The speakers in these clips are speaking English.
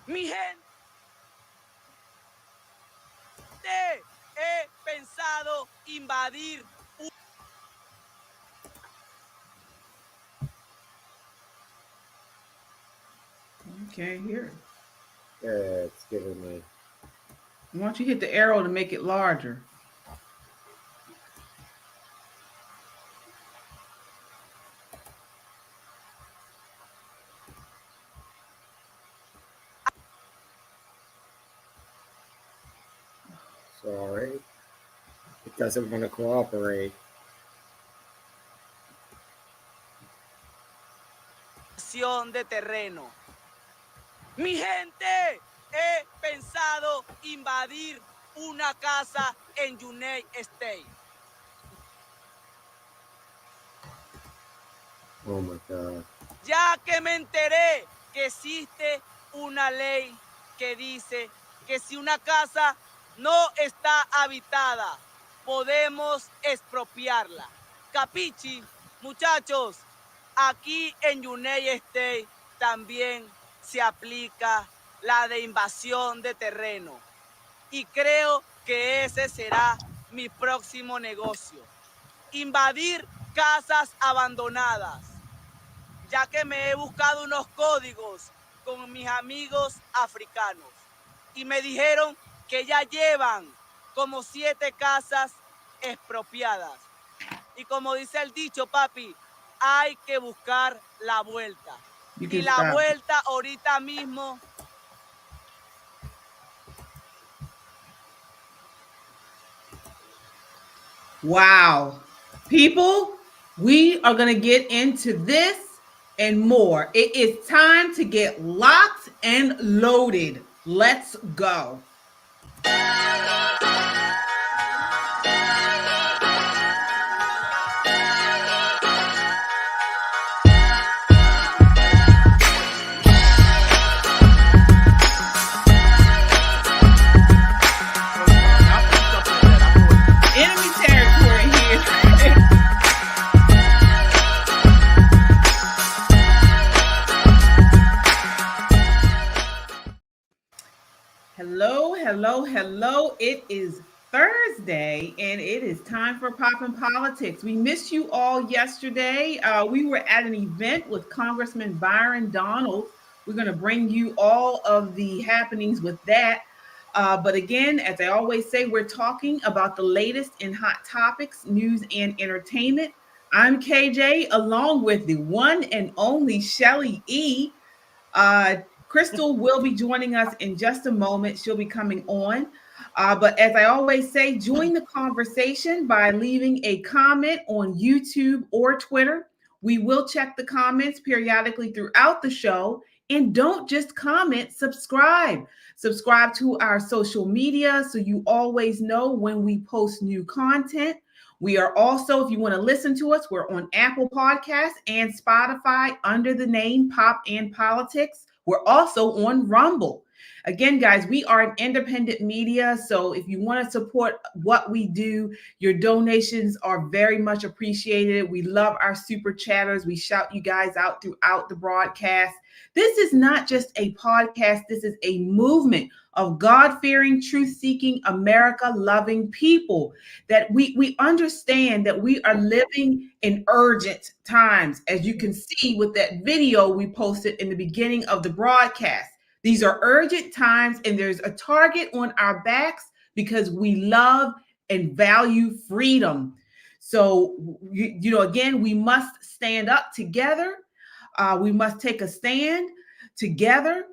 Mi gente, he pensado invadir. Can't hear it. It's giving me. Why don't you hit the arrow to make it larger? Sorry. It doesn't want to cooperate. De terreno. Mi gente, he pensado invadir una casa en United States. Oh my God. Ya que me enteré que existe una ley que dice que si una casa no está habitada, podemos expropiarla. Capichi, muchachos, aquí en United States también se aplica la de invasión de terreno. Y creo que ese será mi próximo negocio. Invadir casas abandonadas, ya que me he buscado unos códigos con mis amigos africanos y me dijeron que ya llevan como 7 casas expropiadas. Y como dice el dicho, papi, hay que buscar la vuelta. Y la vuelta ahorita mismo. Wow. People, we are going to get into this and more. It is time to get locked and loaded. Let's go. Enemy territory here. Hello, hello, hello. It is Thursday and it is time for Poppin' Politics. We missed you all yesterday. We were at an event with Congressman Byron Donalds. We're going to bring you all of the happenings with that. But again, as I always say, we're talking about the latest in hot topics, news, and entertainment. I'm KJ, along with the one and only Shelly E. Crystal will be joining us in just a moment. She'll be coming on. But as I always say, join the conversation by leaving a comment on YouTube or Twitter. We will check the comments periodically throughout the show. And don't just comment, subscribe. Subscribe to our social media so you always know when we post new content. We are also, if you want to listen to us, we're on Apple Podcasts and Spotify under the name Pop and Politics. We're also on Rumble. Again, guys, we are an independent media. So if you want to support what we do, your donations are very much appreciated. We love our super chatters. We shout you guys out throughout the broadcast. This is not just a podcast. This is a movement of God-fearing, truth-seeking, America-loving people that we understand that we are living in urgent times, as you can see with that video we posted in the beginning of the broadcast. These are urgent times, and there's a target on our backs because we love and value freedom. So, again, we must stand up together. We must take a stand together.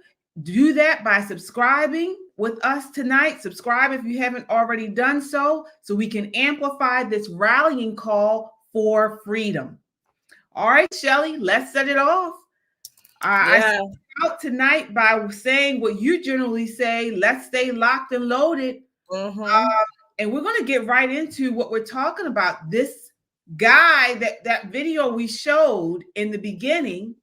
Do that by subscribing with us tonight. Subscribe if you haven't already done so we can amplify this rallying call for freedom. All right, Shelly, let's set it off. I start out tonight by saying what you generally say, let's stay locked and loaded. And we're going to get right into what we're talking about. This guy, that video we showed in the beginning,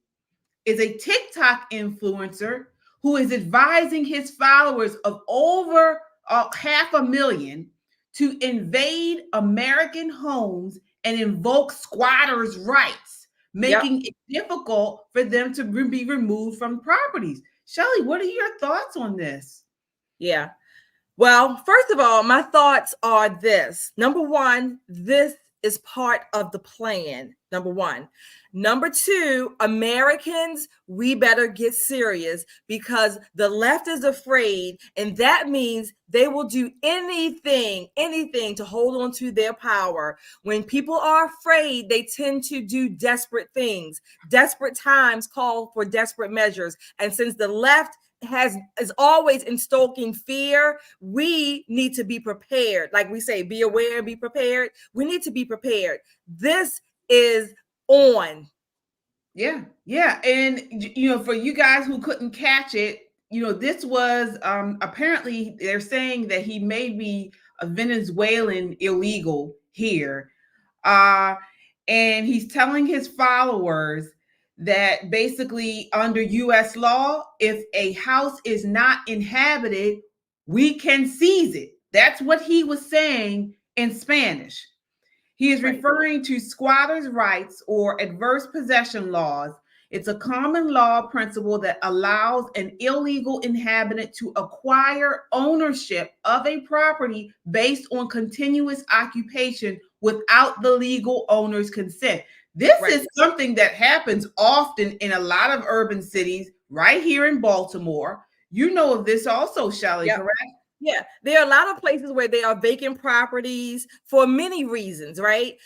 is a TikTok influencer who is advising his followers of over 500,000 to invade American homes and invoke squatters' rights, making it difficult for them to be removed from properties. Shelly, what are your thoughts on this? Yeah. Well, first of all, my thoughts are this. Number one, this is part of the plan. Number one. Number two, Americans, we better get serious because the left is afraid, and that means they will do anything to hold on to their power. When people are afraid, they tend to do desperate things. Desperate times call for desperate measures. And since the left is always instoking fear, we need to be prepared. Like we say, be aware and be prepared. We need to be prepared. This is on. Yeah. And for you guys who couldn't catch it, this was apparently they're saying that he may be a Venezuelan illegal here. And he's telling his followers that basically under US law, if a house is not inhabited, we can seize it. That's what he was saying in Spanish. He is referring to squatters' rights or adverse possession laws. It's a common law principle that allows an illegal inhabitant to acquire ownership of a property based on continuous occupation without the legal owner's consent. This is something that happens often in a lot of urban cities, right here in Baltimore. You know of this also, Shelly, correct? Yeah, there are a lot of places where there are vacant properties for many reasons, right?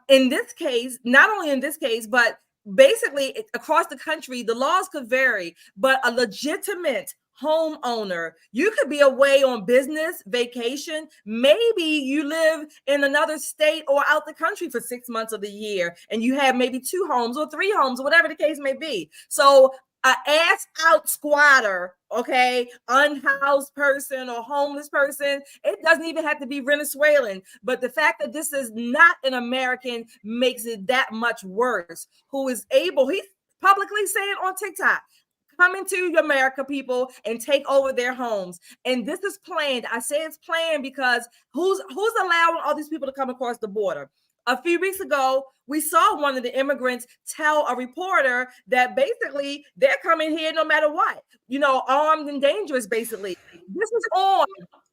In this case, not only in this case, but basically across the country, the laws could vary, but a legitimate homeowner, you could be away on business, vacation. Maybe you live in another state or out the country for 6 months of the year, and you have maybe 2 homes or 3 homes or whatever the case may be. So an ass out squatter, okay, unhoused person or homeless person, it doesn't even have to be Venezuelan, but the fact that this is not an American makes it that much worse. Who is able, he's publicly saying on TikTok, come into America, people, and take over their homes. And this is planned. I say it's planned because who's allowing all these people to come across the border? A few weeks ago, we saw one of the immigrants tell a reporter that basically they're coming here no matter what, armed and dangerous, basically. This is on.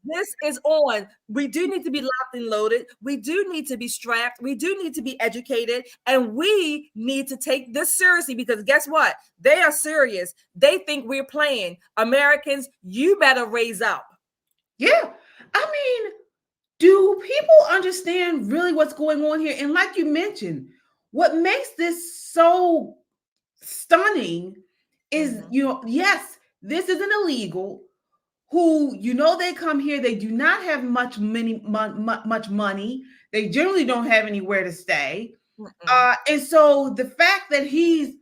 This is on. We do need to be locked and loaded. We do need to be strapped. We do need to be educated. And we need to take this seriously because guess what? They are serious. They think we're playing. Americans, you better raise up. Yeah. I mean, do people understand really what's going on here? And like you mentioned, what makes this so stunning is, yes, this is an illegal who, they come here. They do not have much money. They generally don't have anywhere to stay. And so the fact that he's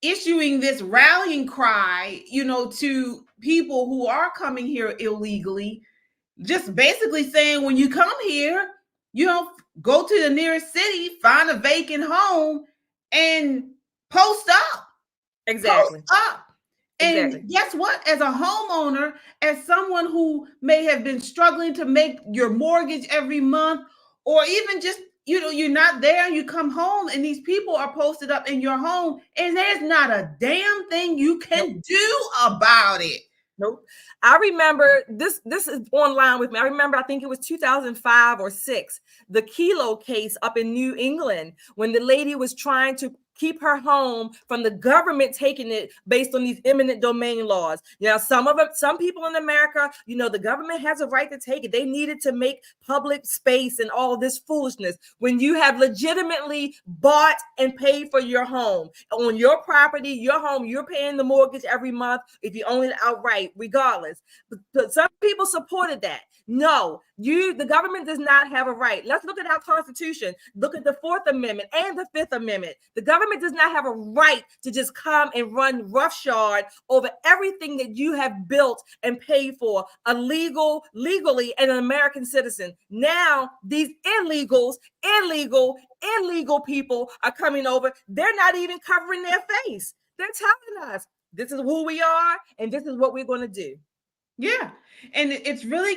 issuing this rallying cry, to people who are coming here illegally, just basically saying when you come here, go to the nearest city, find a vacant home, and post up. Exactly. Post up. And guess what? As a homeowner, as someone who may have been struggling to make your mortgage every month, or even just, you're not there and you come home and these people are posted up in your home and there's not a damn thing you can do about it. Nope. I remember this is online with me. I remember, I think it was 2005 or 6, the Kilo case up in New England, when the lady was trying to keep her home from the government taking it based on these eminent domain laws. Some people in America, the government has a right to take it. They needed to make public space and all this foolishness. When you have legitimately bought and paid for your home on your property, your home, you're paying the mortgage every month if you own it outright, regardless. But some people supported that. No, the government does not have a right. Let's look at our Constitution. Look at the 4th Amendment and the 5th Amendment. The government does not have a right to just come and run roughshod over everything that you have built and paid for legally, and an American citizen. Now, these illegal people are coming over. They're not even covering their face. They're telling us this is who we are and this is what we're going to do. Yeah. And it's really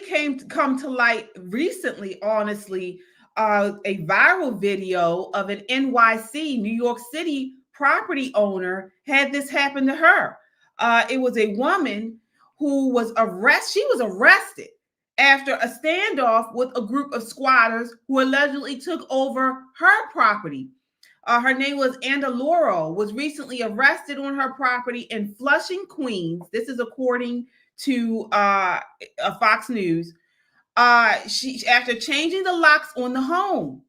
come to light recently, honestly, a viral video of an NYC, New York City property owner had this happen to her. It was a woman who was arrested. She was arrested after a standoff with a group of squatters who allegedly took over her property. Her name was Andaloro, was recently arrested on her property in Flushing, Queens. This is according to Fox News. She, after changing the locks on the home,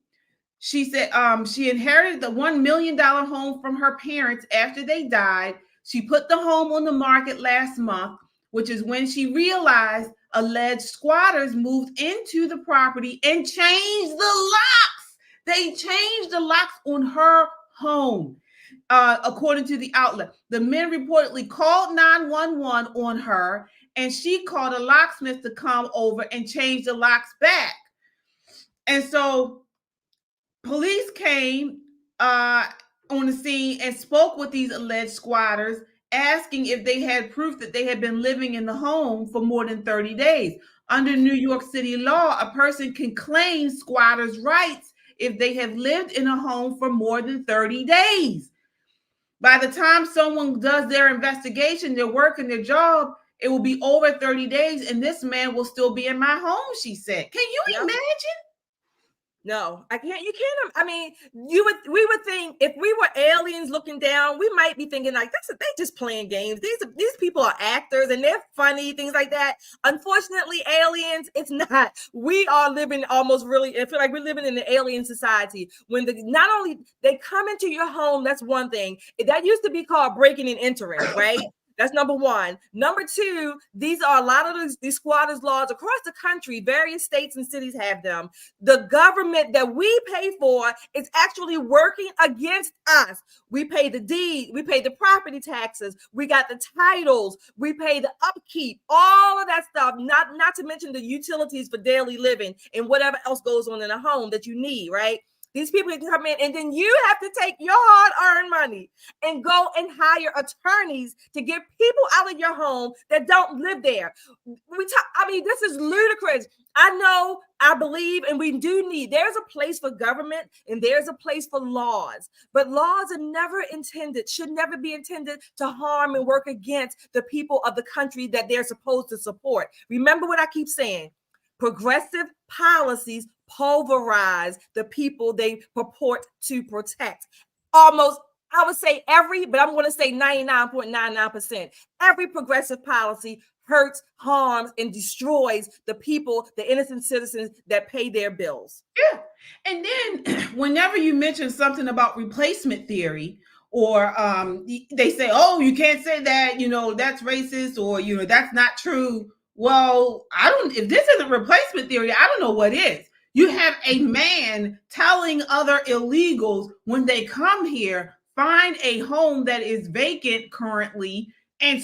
she said she inherited the $1 million home from her parents after they died. She put the home on the market last month, which is when she realized alleged squatters moved into the property and changed the locks. They changed the locks on her home, according to the outlet. The men reportedly called 911 on her, and she called a locksmith to come over and change the locks back. And so police came on the scene and spoke with these alleged squatters, asking if they had proof that they had been living in the home for more than 30 days. Under New York City law, a person can claim squatters' rights if they have lived in a home for more than 30 days. By the time someone does their investigation, their work and their job, it will be over 30 days, and this man will still be in my home, she said. Can you imagine? No, I can't. You can't. I mean, we would think if we were aliens looking down, we might be thinking like, they just playing games. These people are actors and they're funny, things like that. Unfortunately, aliens, it's not. We are living almost really. I feel like we're living in the alien society when not only they come into your home. That's one thing that used to be called breaking and entering, right? That's number one. Number two, these are a lot of these squatters laws across the country. Various states and cities have them. The government that we pay for is actually working against us. We pay the deed, we pay the property taxes, we got the titles, we pay the upkeep, all of that stuff, not to mention the utilities for daily living and whatever else goes on in a home that you need, right? These people can come in and then you have to take your hard-earned money and go and hire attorneys to get people out of your home that don't live there. This is ludicrous. I know, I believe, and we do need, there's a place for government and there's a place for laws, but laws are never intended, should never be intended to harm and work against the people of the country that they're supposed to support. Remember what I keep saying. Progressive policies pulverize the people they purport to protect. Almost, I would say but I'm going to say 99.99%. Every progressive policy hurts, harms, and destroys the people, the innocent citizens that pay their bills. Yeah. And then whenever you mention something about replacement theory, or they say, oh, you can't say that, that's racist, or, that's not true. Well, if this isn't replacement theory, I don't know what is. You have a man telling other illegals when they come here, find a home that is vacant currently and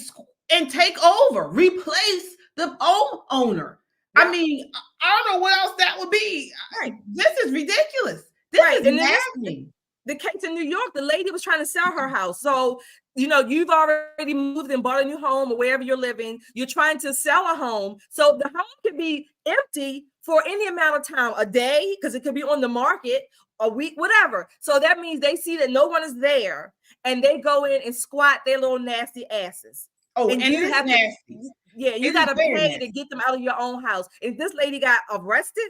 take over, replace the old owner. Yeah. I mean, I don't know what else that would be. Right. This is ridiculous. This is nasty. The case in New York, the lady was trying to sell her house. So, you've already moved and bought a new home or wherever you're living. You're trying to sell a home. So the home could be empty for any amount of time, a day, because it could be on the market, a week, whatever. So that means they see that no one is there and they go in and squat their little nasty asses. Oh, and you have nasty. You got to pay to get them out of your own house. If this lady got arrested,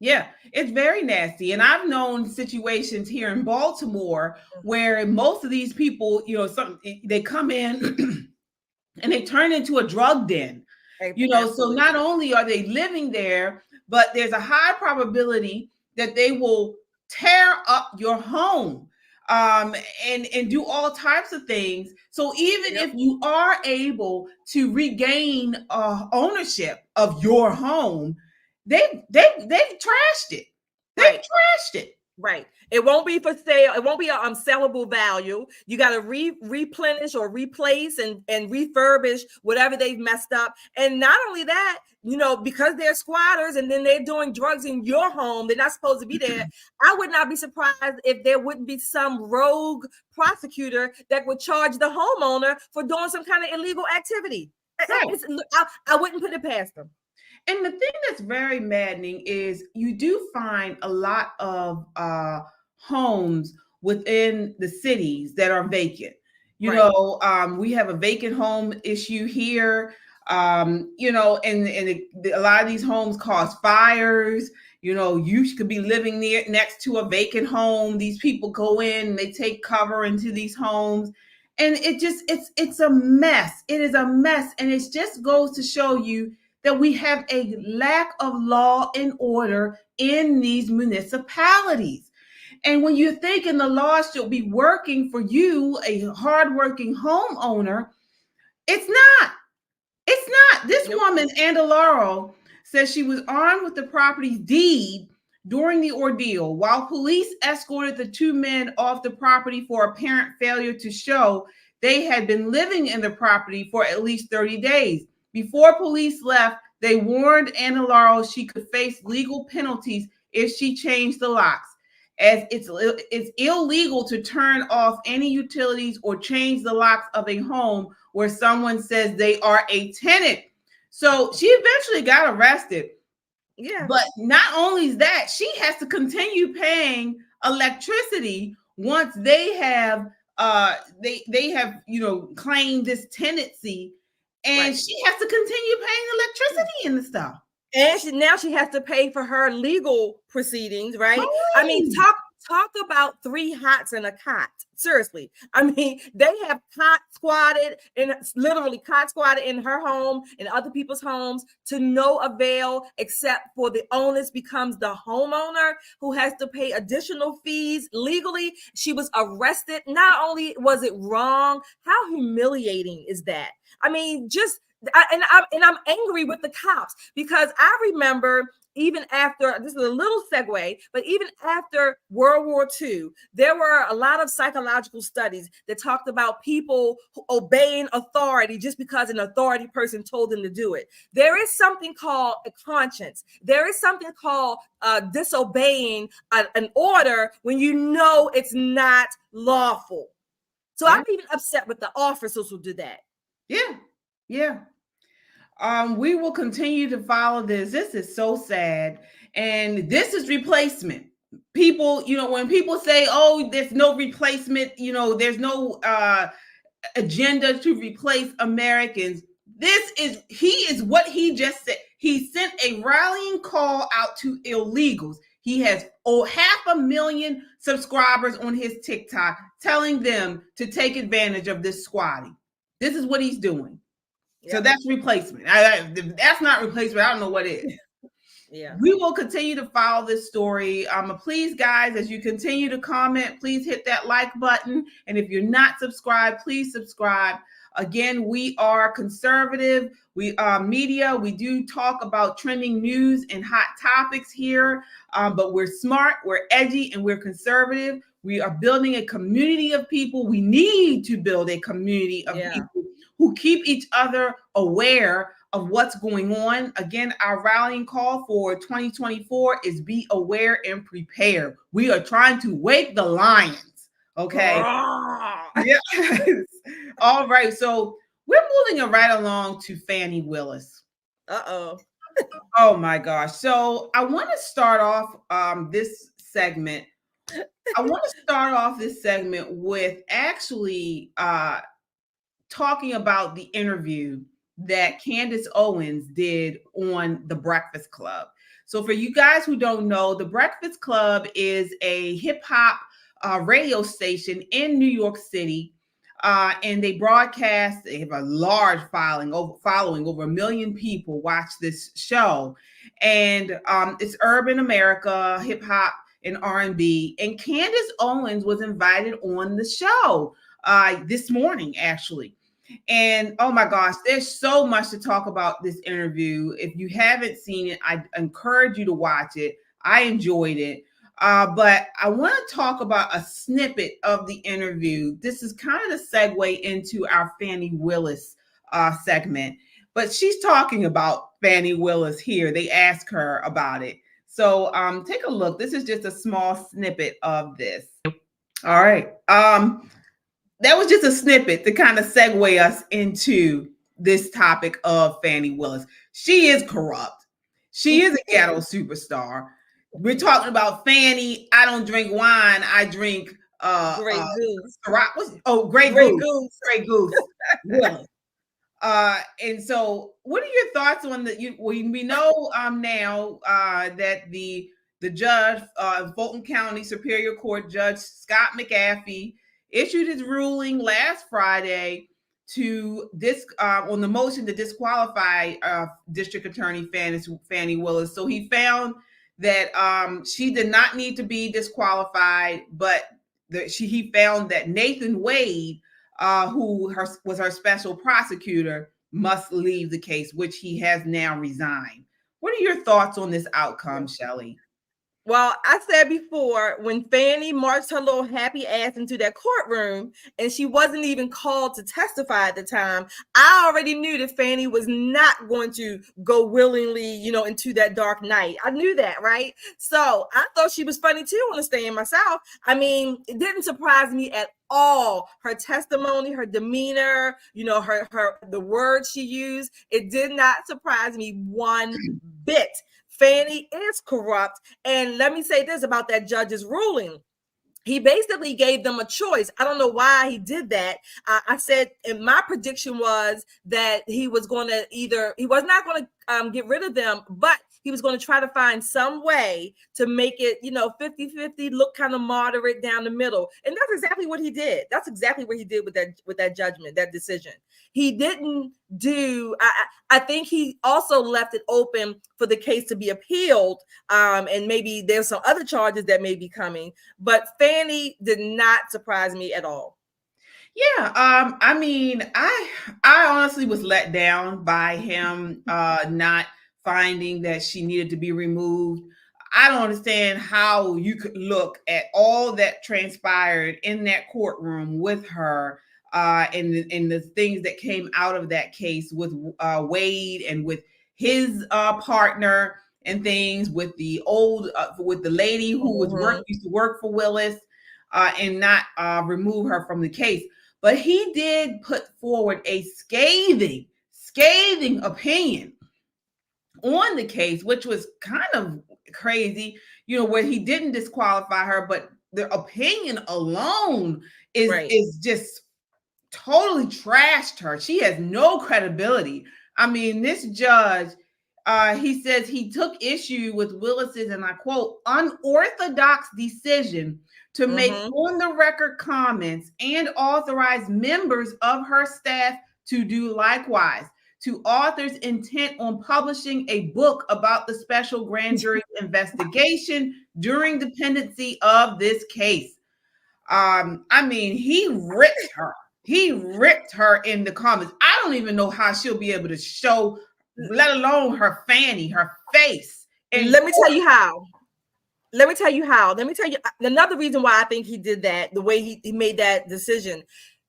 yeah, it's very nasty. And I've known situations here in Baltimore where most of these people, they come in and they turn into a drug den. So not only are they living there, but there's a high probability that they will tear up your home and do all types of things. So even if you are able to regain ownership of your home, they've trashed it. They've trashed it. Right. It won't be for sale. It won't be a sellable value. You got to replenish or replace and refurbish whatever they've messed up. And not only that, because they're squatters and then they're doing drugs in your home, they're not supposed to be there. I would not be surprised if there wouldn't be some rogue prosecutor that would charge the homeowner for doing some kind of illegal activity. Right. I wouldn't put it past them. And the thing that's very maddening is you do find a lot of homes within the cities that are vacant. You Right. know, we have a vacant home issue here. You know, and a lot of these homes cause fires. You know, you could be living next to a vacant home. These people go in and they take cover into these homes. And it's a mess. It is a mess. And it just goes to show you that we have a lack of law and order in these municipalities. And when you're thinking the law should be working for you, a hardworking homeowner, it's not. It's not. This woman, Andalaro, says she was armed with the property's deed during the ordeal while police escorted the two men off the property for apparent failure to show they had been living in the property for at least 30 days. Before police left, they warned Andalaro she could face legal penalties if she changed the locks, as it's illegal to turn off any utilities or change the locks of a home where someone says they are a tenant. So she eventually got arrested. Yeah. But not only is that, she has to continue paying electricity once they have they have, you know, claimed this tenancy, and Right. she has to continue paying electricity and the stuff. And now she has to pay for her legal proceedings, right? Right. I mean, talk about three hots and a cot. Seriously. I mean, they have literally cot squatted in her home and other people's homes to no avail, except for the onus becomes the homeowner who has to pay additional fees legally. She was arrested. Not only was it wrong, how humiliating is that? I mean, I'm angry with the cops because I remember even after, this is a little segue, but even after World War II, there were a lot of psychological studies that talked about people obeying authority just because an authority person told them to do it. There is something called a conscience. There is something called disobeying an order when you know it's not lawful. So I'm even upset with the officers who did that. Yeah. We will continue to follow this. This is so sad. And this is replacement. People, you know, when people say, oh, there's no replacement, you know, there's no agenda to replace Americans. He is what he just said. He sent a rallying call out to illegals. He has 500,000 subscribers on his TikTok telling them to take advantage of this squatting. This is what he's doing. So that's replacement. That's not replacement. I don't know what it is. Yeah. We will continue to follow this story. Please, guys, as you continue to comment, please hit that like button. And if you're not subscribed, please subscribe. Again, we are conservative. We are media. We do talk about trending news and hot topics here, but we're smart, we're edgy, and we're conservative. We are building a community of people. We need to build a community of people who keep each other aware of what's going on. Again, our rallying call for 2024 is be aware and prepare. We are trying to wake the lions. Okay. Yes. All right. So we're moving right along to Fanny Willis. Uh-oh. Oh my gosh. So I want to start off this segment. With actually talking about the interview that Candace Owens did on The Breakfast Club. So for you guys who don't know, The Breakfast Club is a hip hop radio station in New York City. And they broadcast, they have a large following, over 1 million people watch this show. And it's urban America, hip hop and R&B. And Candace Owens was invited on the show this morning, actually. And oh my gosh, there's so much to talk about this interview. If you haven't seen it, I encourage you to watch it. I enjoyed it. But I want to talk about a snippet of the interview. This is kind of the segue into our Fanny Willis segment. But she's talking about Fanny Willis here. They ask her about it. So take a look. This is just a small snippet of this. All right. That was just a snippet to kind of segue us into this topic of Fanny Willis. She is corrupt. She is a ghetto superstar. We're talking about Fanny. I don't drink wine. I drink Grey Goose. Grey Grey Goose. Goose. Grey Goose. Willis. And so what are your thoughts on we know now that the judge, Fulton County Superior Court Judge Scott McAfee, issued his ruling last Friday to on the motion to disqualify District Attorney Fanny Willis. So he found that she did not need to be disqualified, but he found that Nathan Wade, who was her special prosecutor, must leave the case, which he has now resigned. What are your thoughts on this outcome, Shelley? Well, I said before, when Fanny marched her little happy ass into that courtroom and she wasn't even called to testify at the time, I already knew that Fanny was not going to go willingly, into that dark night. I knew that, right? So I thought she was funny too on the stand myself. I mean, it didn't surprise me at all. Her testimony, her demeanor, the words she used, it did not surprise me one bit. Fanny is corrupt. And let me say this about that judge's ruling. He basically gave them a choice. I don't know why he did that. I said, and my prediction was that he was not going to get rid of them, but he was going to try to find some way to make it, 50-50, look kind of moderate down the middle. And that's exactly what he did. That's exactly what he did with that judgment, that decision. He didn't do, I think he also left it open for the case to be appealed. And maybe there's some other charges that may be coming, but Fanny did not surprise me at all. Yeah. I mean, I honestly was let down by him not finding that she needed to be removed. I don't understand how you could look at all that transpired in that courtroom with her and the things that came out of that case with Wade and with his partner and things, with the lady who used to work for Willis, and not remove her from the case. But he did put forward a scathing opinion on the case, which was kind of crazy, where he didn't disqualify her, but the opinion alone is just totally trashed her. She has no credibility. I mean, this judge, he says he took issue with Willis's, and I quote, unorthodox decision to make on the record comments and authorize members of her staff to do likewise, to authors intent on publishing a book about the special grand jury investigation during the pendency of this case. I mean, he ripped her. He ripped her in the comments. I don't even know how she'll be able to show, let alone her Fanny, her face. And let me tell you how. Let me tell you another reason why I think he did that, the way he made that decision.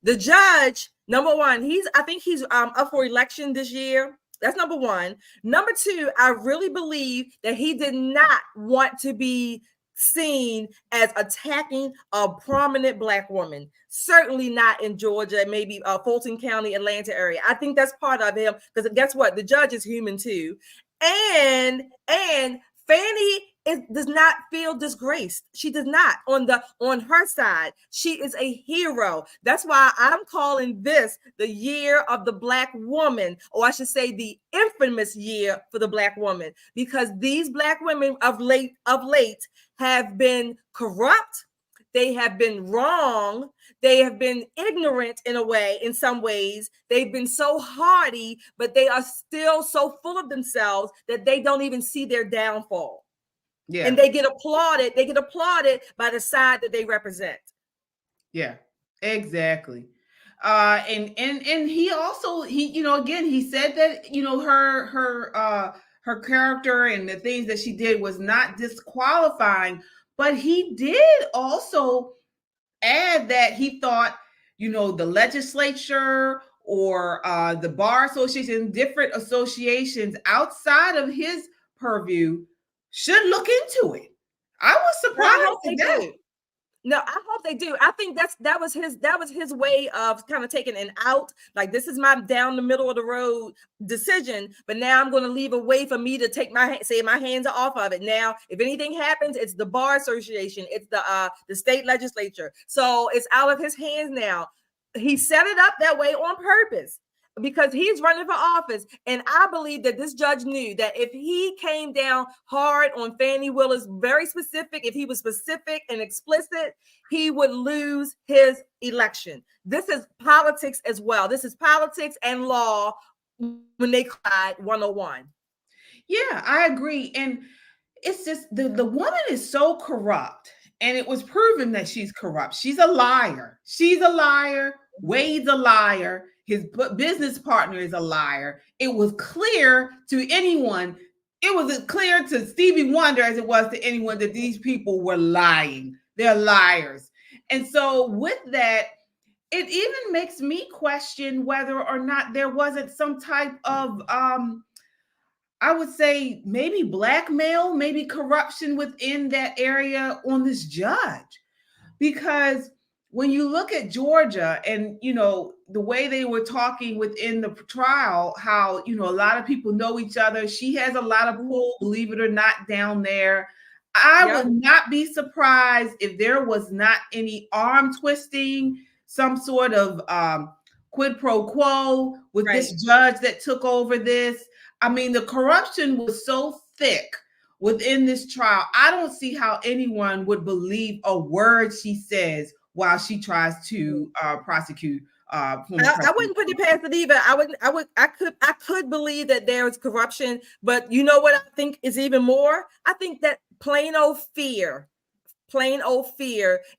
The judge, number one, I think he's up for election this year. That's number one. Number two, I really believe that he did not want to be seen as attacking a prominent Black woman. Certainly not in Georgia, maybe Fulton County, Atlanta area. I think that's part of him, because guess what? The judge is human too. And Fanny does not feel disgraced. She does not. On her side, she is a hero. That's why I'm calling this the year of the Black woman, or I should say the infamous year for the Black woman, because these Black women of late have been corrupt. They have been wrong. They have been ignorant in a way, in some ways. They've been so hardy, but they are still so full of themselves that they don't even see their downfall. Yeah. And they get applauded. They get applauded by the side that they represent. Yeah, exactly. And he also, again, he said that, her character and the things that she did was not disqualifying, but he did also add that he thought, the legislature or the bar association, different associations outside of his purview should look into it. I was surprised at that. No, I hope they do. I think that was his way of kind of taking an out. Like, this is my down the middle of the road decision, but now I'm going to leave a way for me to take my hands are off of it. Now, if anything happens, it's the bar association, it's the state legislature. So it's out of his hands now. He set it up that way on purpose, because he's running for office. And I believe that this judge knew that if he came down hard on Fanny Willis, very specific, if he was specific and explicit, he would lose his election. This is politics as well. This is politics and law when they collide 101. Yeah, I agree. And it's just the woman is so corrupt. And it was proven that she's corrupt. She's a liar. She's a liar. Wade's a liar. His business partner is a liar. It was clear to anyone. It was clear to Stevie Wonder as it was to anyone that these people were lying. They're liars. And so with that, it even makes me question whether or not there wasn't some type of, I would say maybe blackmail, maybe corruption within that area on this judge. Because when you look at Georgia and, the way they were talking within the trial, how, a lot of people know each other. She has a lot of pull, believe it or not, down there. I would not be surprised if there was not any arm twisting, some sort of quid pro quo with this judge that took over this. I mean, the corruption was so thick within this trial. I don't see how anyone would believe a word she says while she tries to prosecute. I wouldn't put it past it either. I could believe that there is corruption, but you know what I think is even more? I think that plain old fear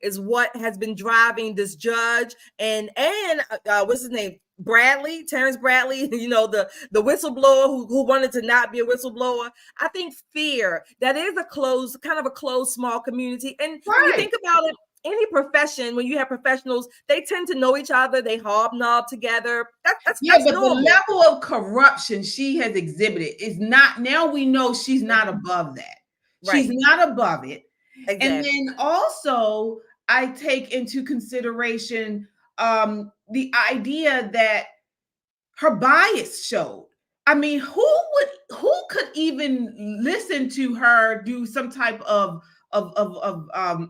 is what has been driving this judge and what's his name? Terrence Bradley, the whistleblower who wanted to not be a whistleblower. I think fear, that is a closed small community. And when you think about it, any profession, when you have professionals, they tend to know each other, they hobnob together. That's normal. The level of corruption she has exhibited is not, now we know she's not above that. She's not above it. Exactly. And then also I take into consideration the idea that her bias showed. I mean, who could even listen to her do some type of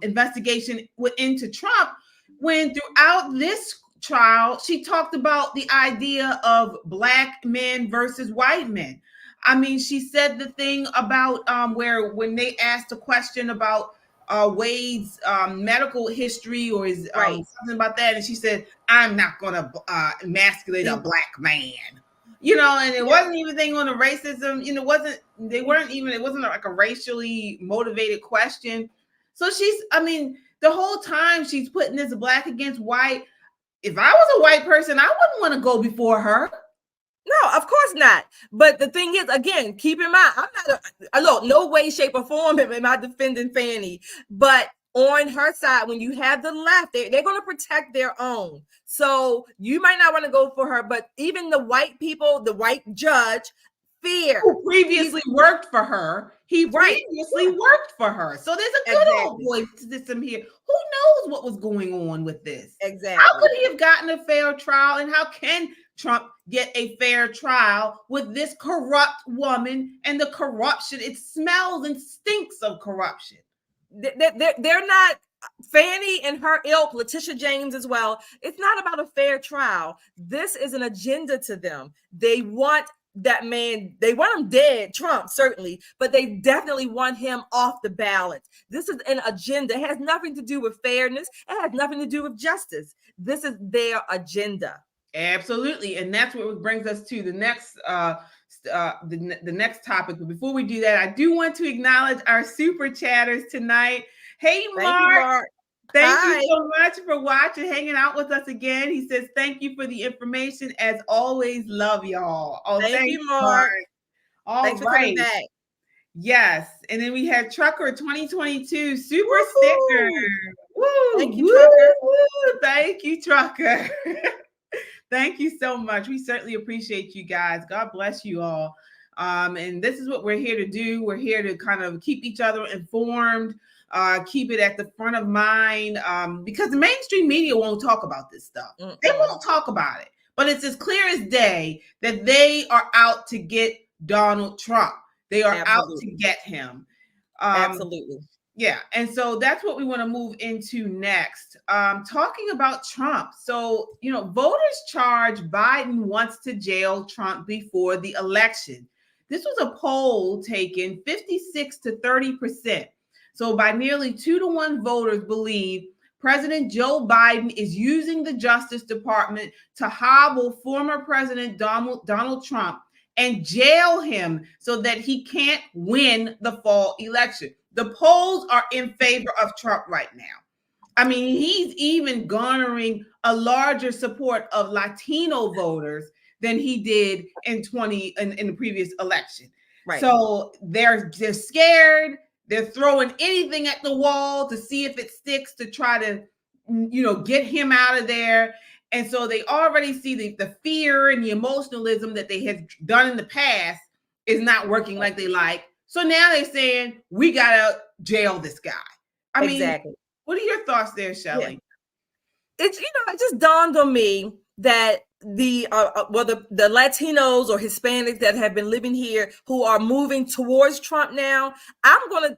investigation into Trump when throughout this trial she talked about the idea of black men versus white men. I mean, she said the thing about where when they asked a question about Wade's medical history or his something about that, and she said, "I'm not going to emasculate a black man," and it wasn't even thing on the racism. It wasn't like a racially motivated question. So the whole time she's putting this black against white. If I was a white person, I wouldn't want to go before her. No, of course not. But the thing is, again, keep in mind, I'm not no way, shape, or form am I defending Fanny. But on her side, when you have the left, they're going to protect their own. So you might not want to go for her, but even the white people, the white judge, fear. Who previously worked for her. He previously worked for her. So there's a good old voice system here. Who knows what was going on with this? Exactly. How could he have gotten a fair trial? And how can Trump get a fair trial with this corrupt woman and the corruption? It smells and stinks of corruption. They're not, Fanny and her ilk, Letitia James as well. It's not about a fair trial. This is an agenda to them. They want that man, they want him dead, Trump certainly, but they definitely want him off the ballot. This is an agenda. It has nothing to do with fairness. It has nothing to do with justice. This is their agenda. Absolutely. And that's what brings us to the next the next topic. But before we do that, I do want to acknowledge our super chatters tonight. Hey, Mark. Thank you so much for watching, hanging out with us again. He says, thank you for the information. As always, love y'all. Oh, thank you, Mark. Thanks for coming back. Yes. And then we had Trucker 2022 super sticker. Woo! Thank you, Trucker. Woo! Thank you, Trucker. Thank you so much. We certainly appreciate you guys. God bless you all. And this is what we're here to do. We're here to kind of keep each other informed, keep it at the front of mind, because the mainstream media won't talk about this stuff. They won't talk about it. But it's as clear as day that they are out to get Donald Trump. They are out to get him. Absolutely. Yeah. And so that's what we want to move into next. Talking about Trump. So, voters charge Biden wants to jail Trump before the election. This was a poll taken 56 to 30%. So by nearly 2-to-1 voters believe President Joe Biden is using the Justice Department to hobble former President Donald Trump and jail him so that he can't win the fall election. The polls are in favor of Trump right now. I mean, he's even garnering a larger support of Latino voters than he did in the previous election. Right. So they're scared. They're throwing anything at the wall to see if it sticks to try to, get him out of there. And so they already see the fear and the emotionalism that they have done in the past is not working like they like. So now they're saying, we got to jail this guy. I mean, what are your thoughts there, Shelley? Yeah. It just dawned on me that the Latinos or Hispanics that have been living here who are moving towards Trump now, I'm gonna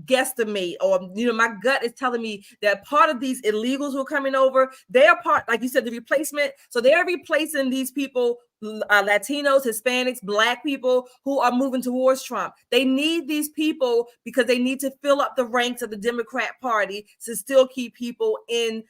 guesstimate, or my gut is telling me that part of these illegals who are coming over, they are part, like you said, the replacement. So they're replacing these people, Latinos, Hispanics, Black people who are moving towards Trump. They need these people because they need to fill up the ranks of the Democrat Party to still keep people in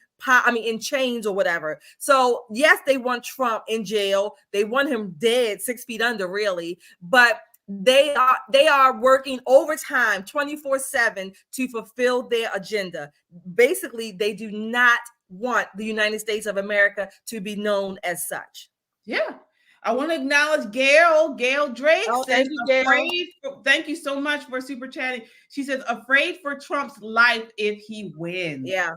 chains or whatever. So yes, they want Trump in jail. They want him dead, 6 feet under, really. But they are working overtime 24/7 to fulfill their agenda. Basically, they do not want the United States of America to be known as such. Yeah. I want to acknowledge Gail Drake. Oh, thank you, Gail. Thank you so much for super chatting. She says, afraid for Trump's life if he wins. Yeah.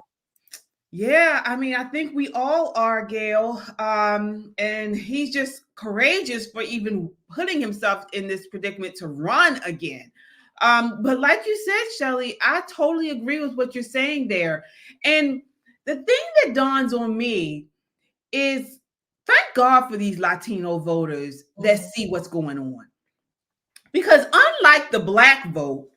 Yeah, I mean, I think we all are, Gail. And he's just courageous for even putting himself in this predicament to run again. But like you said, Shelley, I totally agree with what you're saying there. And the thing that dawns on me is, thank God for these Latino voters that see what's going on. Because unlike the Black vote,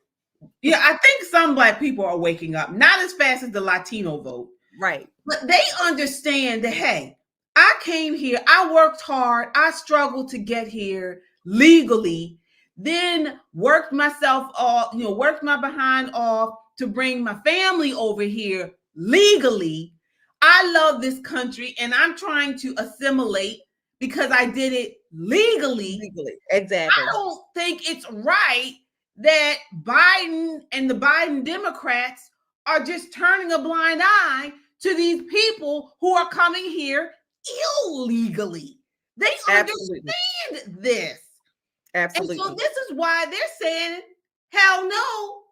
I think some Black people are waking up, not as fast as the Latino vote. Right. But they understand that, hey, I came here, I worked hard, I struggled to get here legally, then worked myself off, worked my behind off to bring my family over here legally. I love this country and I'm trying to assimilate because I did it legally. Exactly. I don't think it's right that Biden and the Biden Democrats are just turning a blind eye to these people who are coming here illegally. They understand this. Absolutely. And so this is why they're saying, hell no,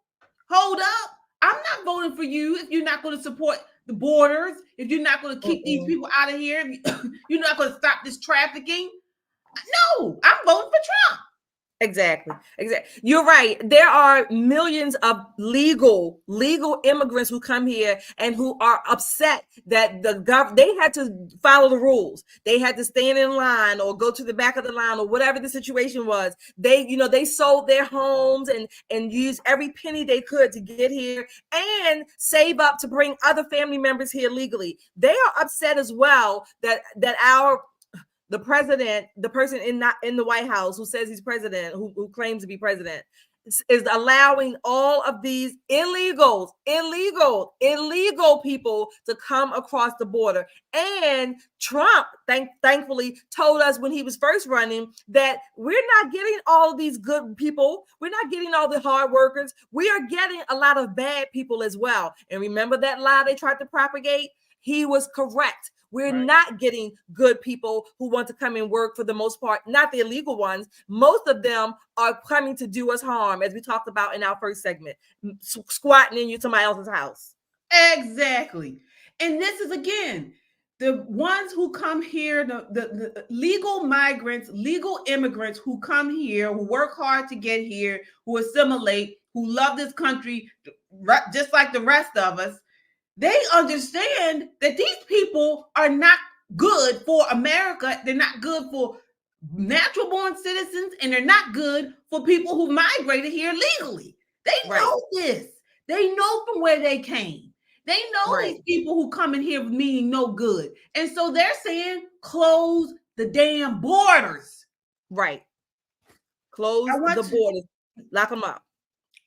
hold up. I'm not voting for you if you're not going to support the borders, if you're not going to keep these people out of here, if you're not going to stop this trafficking. No, I'm voting for Trump. Exactly. You're right. There are millions of legal immigrants who come here and who are upset that they had to follow the rules. They had to stand in line or go to the back of the line or whatever the situation was. They sold their homes and used every penny they could to get here and save up to bring other family members here legally. They are upset as well that the president, the person in the White House who says he's president, who claims to be president, is allowing all of these illegal people to come across the border. And Trump, thankfully, told us when he was first running that we're not getting all of these good people. We're not getting all the hard workers. We are getting a lot of bad people as well. And remember that lie they tried to propagate? He was correct. We're not getting good people who want to come and work for the most part, not the illegal ones. Most of them are coming to do us harm, as we talked about in our first segment, squatting in somebody else's house. Exactly. And this is, again, the ones who come here, the legal migrants, legal immigrants who come here, who work hard to get here, who assimilate, who love this country just like the rest of us, they understand that these people are not good for America. They're not good for natural born citizens, and they're not good for people who migrated here legally. They know this. They know from where they came. They know these people who come in here meaning no good. And so they're saying, close the damn borders. Right. Close the borders. Lock them up.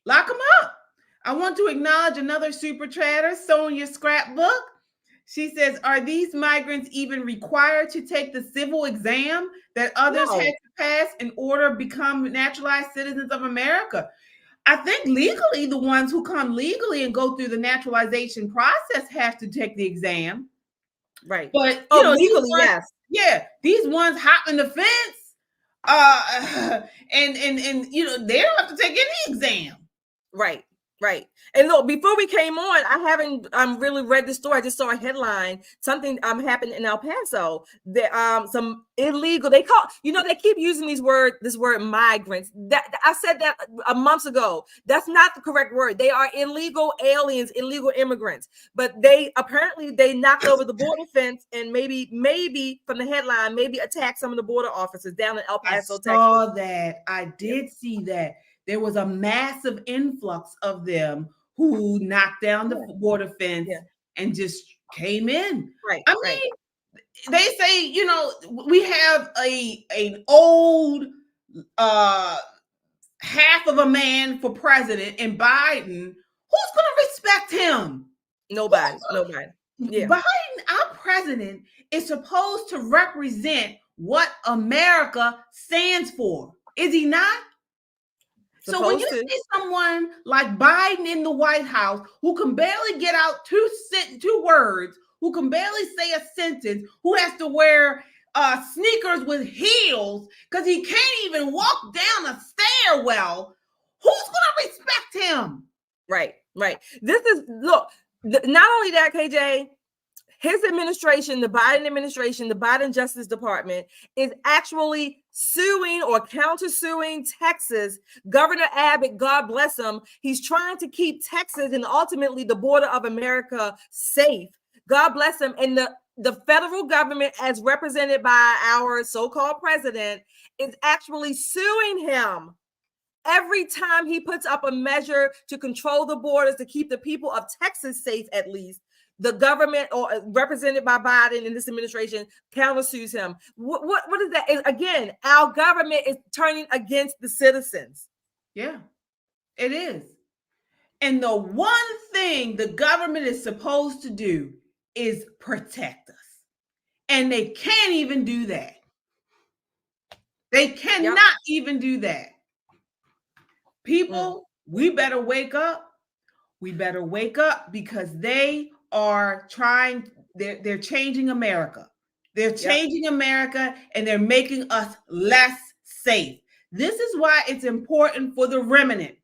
Lock them up. I want to acknowledge another super chatter, Sonia Scrapbook. She says, are these migrants even required to take the civil exam that others had to pass in order to become naturalized citizens of America? I think legally, the ones who come legally and go through the naturalization process have to take the exam. Right. But you know, legally, yes. Yeah, these ones hopping the fence, and you know, they don't have to take any exam. Right. Right. And look, before we came on, I haven't really read the story. I just saw a headline. Something happened in El Paso. That some illegal, they call, you know, they keep using this word migrants. That I said that months ago. That's not the correct word. They are illegal aliens, illegal immigrants. But they apparently knocked over the border fence and maybe from the headline, maybe attacked some of the border officers down in El Paso, Texas. I saw that. I did see that. There was a massive influx of them who knocked down the border fence and just came in. Right. I mean, they say, you know, we have an old half of a man for president in Biden. Who's going to respect him? Nobody. Yeah. Biden, our president, is supposed to represent what America stands for. Is he not? So when you see someone like Biden in the White House who can barely get out two words, who can barely say a sentence, who has to wear sneakers with heels because he can't even walk down a stairwell, who's going to respect him? Right. This is, look, not only that, KJ, his administration, the Biden administration, the Biden Justice Department is actually suing or countersuing Texas. Governor Abbott, God bless him, he's trying to keep Texas and ultimately the border of America safe. God bless him. And the federal government, as represented by our so-called president, is actually suing him every time he puts up a measure to control the borders, to keep the people of Texas safe at least. The government, or represented by Biden in this administration, countersues him. What is that? Again, our government is turning against the citizens. Yeah, it is. And the one thing the government is supposed to do is protect us. And they can't even do that. They cannot even do that. People, we better wake up. We better wake up because they are trying, they're changing America. They're changing America and they're making us less safe. This is why it's important for the remnant.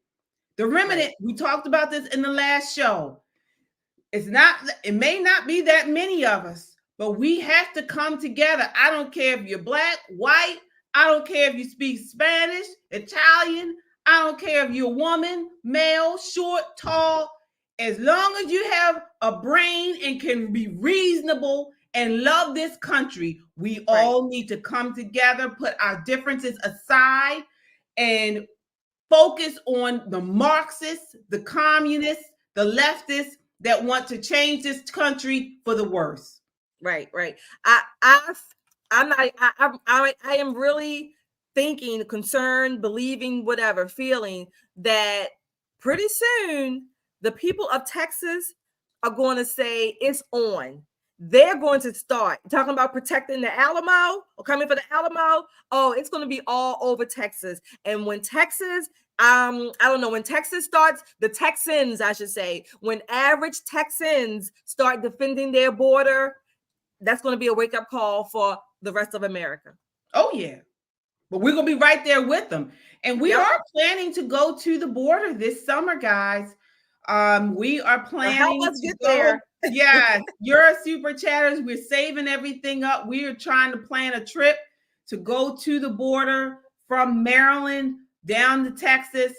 The remnant, we talked about this in the last show. It may not be that many of us, but we have to come together. I don't care if you're black, white. I don't care if you speak Spanish, Italian. I don't care if you're a woman, male, short, tall. As long as you have a brain and can be reasonable and love this country, we all need to come together, put our differences aside, and focus on the Marxists, the communists, the leftists that want to change this country for the worse. Right. I am really thinking, concerned, believing, whatever, feeling that pretty soon the people of Texas are going to say it's on. They're going to start talking about protecting the Alamo or coming for the Alamo. Oh, it's going to be all over Texas. And when Texas, I don't know, when Texas starts, the Texans, I should say, when average Texans start defending their border, that's going to be a wake-up call for the rest of America. Oh, yeah. But we're going to be right there with them. And we are planning to go to the border this summer, guys. We are planning help us to get go. there. Yes, your super chatters. We're saving everything up. We are trying to plan a trip to go to the border from Maryland down to Texas.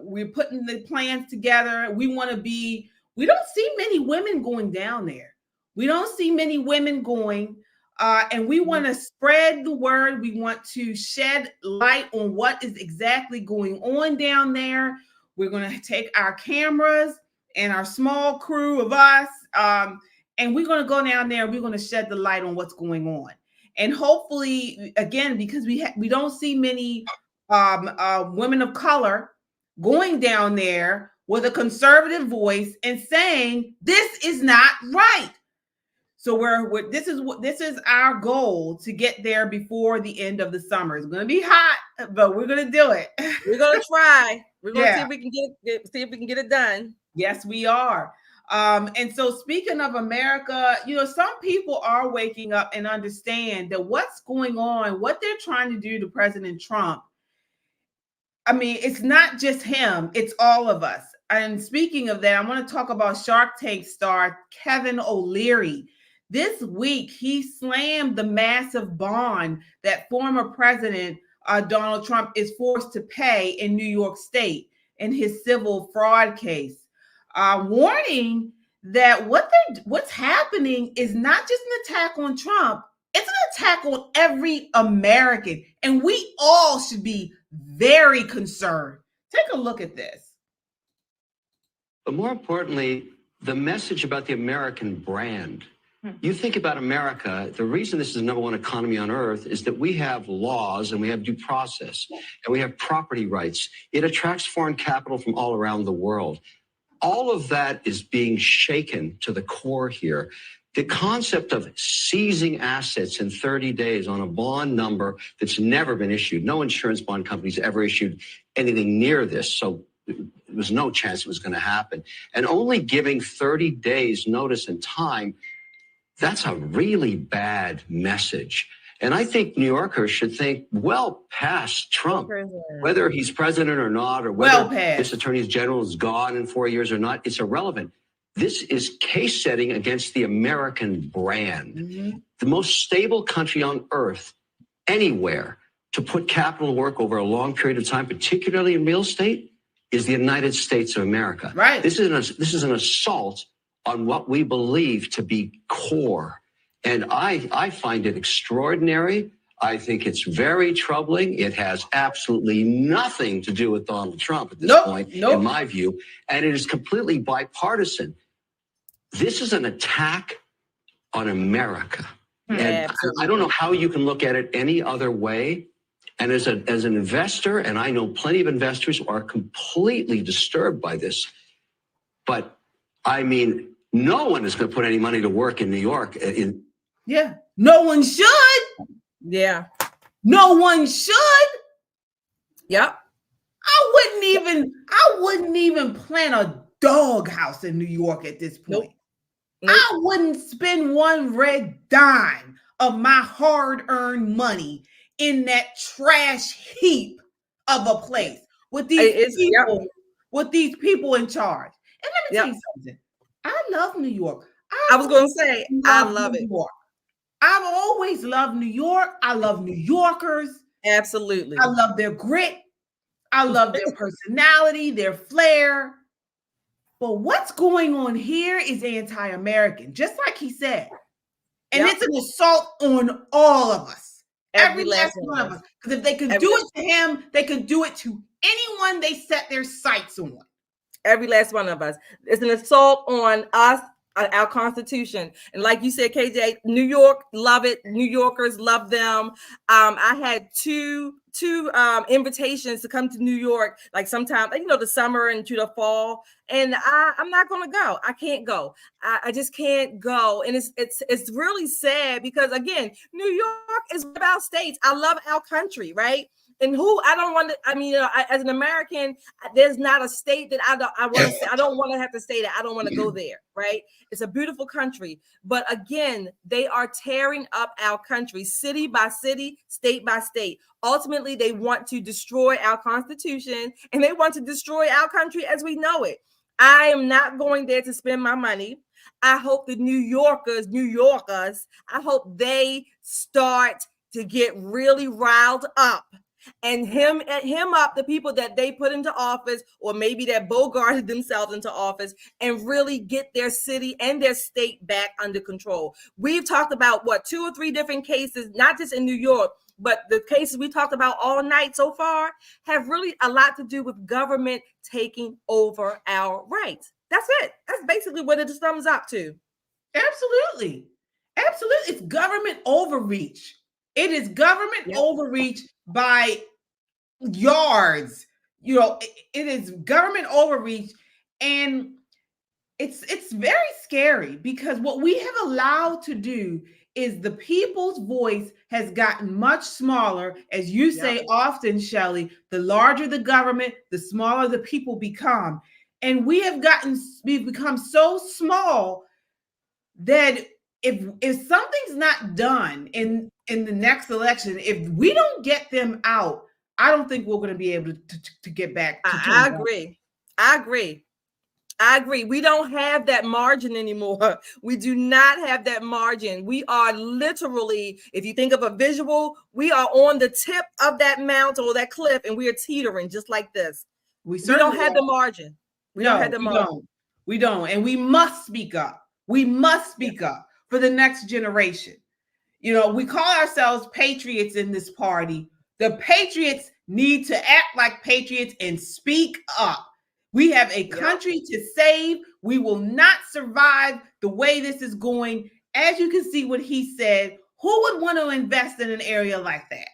We're putting the plans together. We don't see many women going down there. We don't see many women going, and we want to spread the word. We want to shed light on what is exactly going on down there. We're going to take our cameras and our small crew of us, and we're going to go down there. We're going to shed the light on what's going on. And hopefully, again, because we don't see many women of color going down there with a conservative voice and saying this is not right. So this is our goal, to get there before the end of the summer. It's going to be hot, but we're going to do it. We're going to try. We're going to see if we can get it done. Yes, we are. And so, speaking of America, some people are waking up and understand that what's going on, what they're trying to do to President Trump. I mean, it's not just him, it's all of us. And speaking of that, I want to talk about Shark Tank star Kevin O'Leary. This week, he slammed the massive bond that former President Donald Trump is forced to pay in New York State in his civil fraud case, warning that what's happening is not just an attack on Trump, it's an attack on every American, and we all should be very concerned. Take a look at this. But more importantly, the message about the American brand. You think about America, the reason this is the number one economy on earth is that we have laws and we have due process and we have property rights. It attracts foreign capital from all around the world. All of that is being shaken to the core here. The concept of seizing assets in 30 days on a bond number that's never been issued. No insurance bond company's ever issued anything near this. So there was no chance it was going to happen. And only giving 30 days notice and time, that's a really bad message. And I think New Yorkers should think well past Trump, whether he's president or not, or whether this attorney general is gone in 4 years or not, it's irrelevant. This is case setting against the American brand, the most stable country on earth, anywhere to put capital to work over a long period of time, particularly in real estate, is the United States of America. Right. This is an assault on what we believe to be core. And I find it extraordinary. I think it's very troubling. It has absolutely nothing to do with Donald Trump at this point, in my view. And it is completely bipartisan. This is an attack on America. And I don't know how you can look at it any other way. And as an investor, and I know plenty of investors who are completely disturbed by this, but I mean, no one is going to put any money to work in New York. No one should. Yeah. No one should. Yep. I wouldn't even plant a doghouse in New York at this point. I wouldn't spend one red dime of my hard-earned money in that trash heap of a place with these people in charge. And let me tell you something. I love New York. I was going to say, I love it. York. I've always loved New York. I love New Yorkers. Absolutely. I love their grit. I love their personality, their flair. But what's going on here is anti-American, just like he said. And it's an assault on all of us. Every last one of us. Because if they could do it to him, they could do it to anyone they set their sights on. Every last one of us. It's an assault on us, our Constitution. And like you said, KJ, New York, love it. New Yorkers love them. I had two invitations to come to New York, like sometime, the summer and to the fall. And I'm not going to go. I can't go. I just can't go. And it's really sad because, again, New York is about states. I love our country, right? And as an American, there's not a state that I don't want to have to stay there. I don't want to go there, right? It's a beautiful country. But again, they are tearing up our country, city by city, state by state. Ultimately, they want to destroy our Constitution and they want to destroy our country as we know it. I am not going there to spend my money. I hope the New Yorkers, I hope they start to get really riled up and him up, the people that they put into office, or maybe that bogarted themselves into office, and really get their city and their state back under control. We've talked about 2 or 3 different cases, not just in New York, but the cases we talked about all night so far have really a lot to do with government taking over our rights. That's it. That's basically what it sums up to. Absolutely. Absolutely. It's government overreach. It is government overreach by yards. It is government overreach. And it's very scary, because what we have allowed to do is the people's voice has gotten much smaller. As you say often, Shelley, the larger the government, the smaller the people become. And we've become so small that if something's not done in the next election, if we don't get them out, I don't think we're going to be able to get back. I agree. We don't have that margin anymore. We do not have that margin. We are literally, if you think of a visual, we are on the tip of that mountain or that cliff, and we are teetering just like this. We don't have the margin. We don't have the margin. We don't. And we must speak up. We must speak up for the next generation. We call ourselves patriots in this party. The patriots need to act like patriots and speak up. We have a country to save. We will not survive the way this is going. As you can see what he said, who would want to invest in an area like that?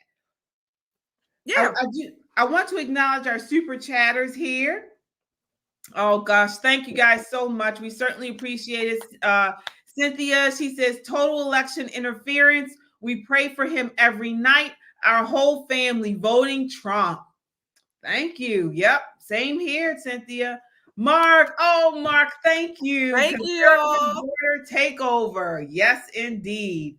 Yeah. I want to acknowledge our super chatters here. Oh gosh, thank you guys so much. We certainly appreciate it. Cynthia, she says, total election interference. We pray for him every night. Our whole family voting Trump. Thank you. Yep. Same here, Cynthia. Mark, thank you. Thank you. Border takeover. Yes, indeed.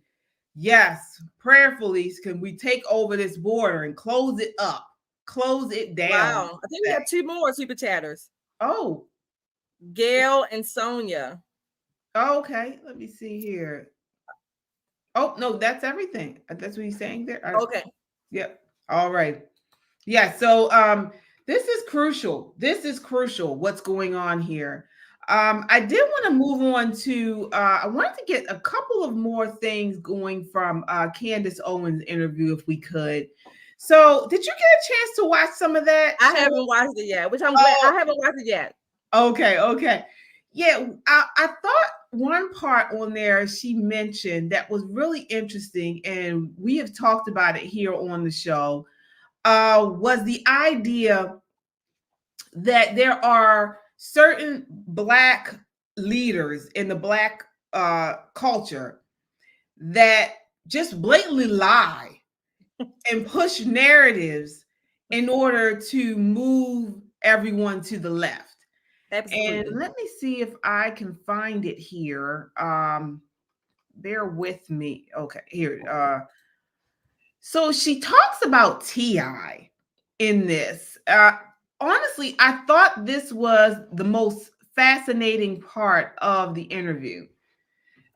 Yes. Prayerfully, can we take over this border and close it up? Close it down. Wow. I think we have 2 more super chatters. Oh. Gail and Sonia. Oh, okay. Let me see here. Oh, no, that's everything. That's what he's saying there. Okay. Yep. All right. Yeah. So this is crucial. This is crucial what's going on here. I did want to move on to, I wanted to get a couple of more things going from Candace Owens' interview, if we could. So did you get a chance to watch some of that? I haven't watched it yet, which I'm glad. I haven't watched it yet. Okay. Yeah, I thought one part on there she mentioned that was really interesting, and we have talked about it here on the show, was the idea that there are certain Black leaders in the Black culture that just blatantly lie and push narratives in order to move everyone to the left. Absolutely. And let me see if I can find it here. Bear with me. Okay, here. So she talks about T.I. in this. Honestly, I thought this was the most fascinating part of the interview.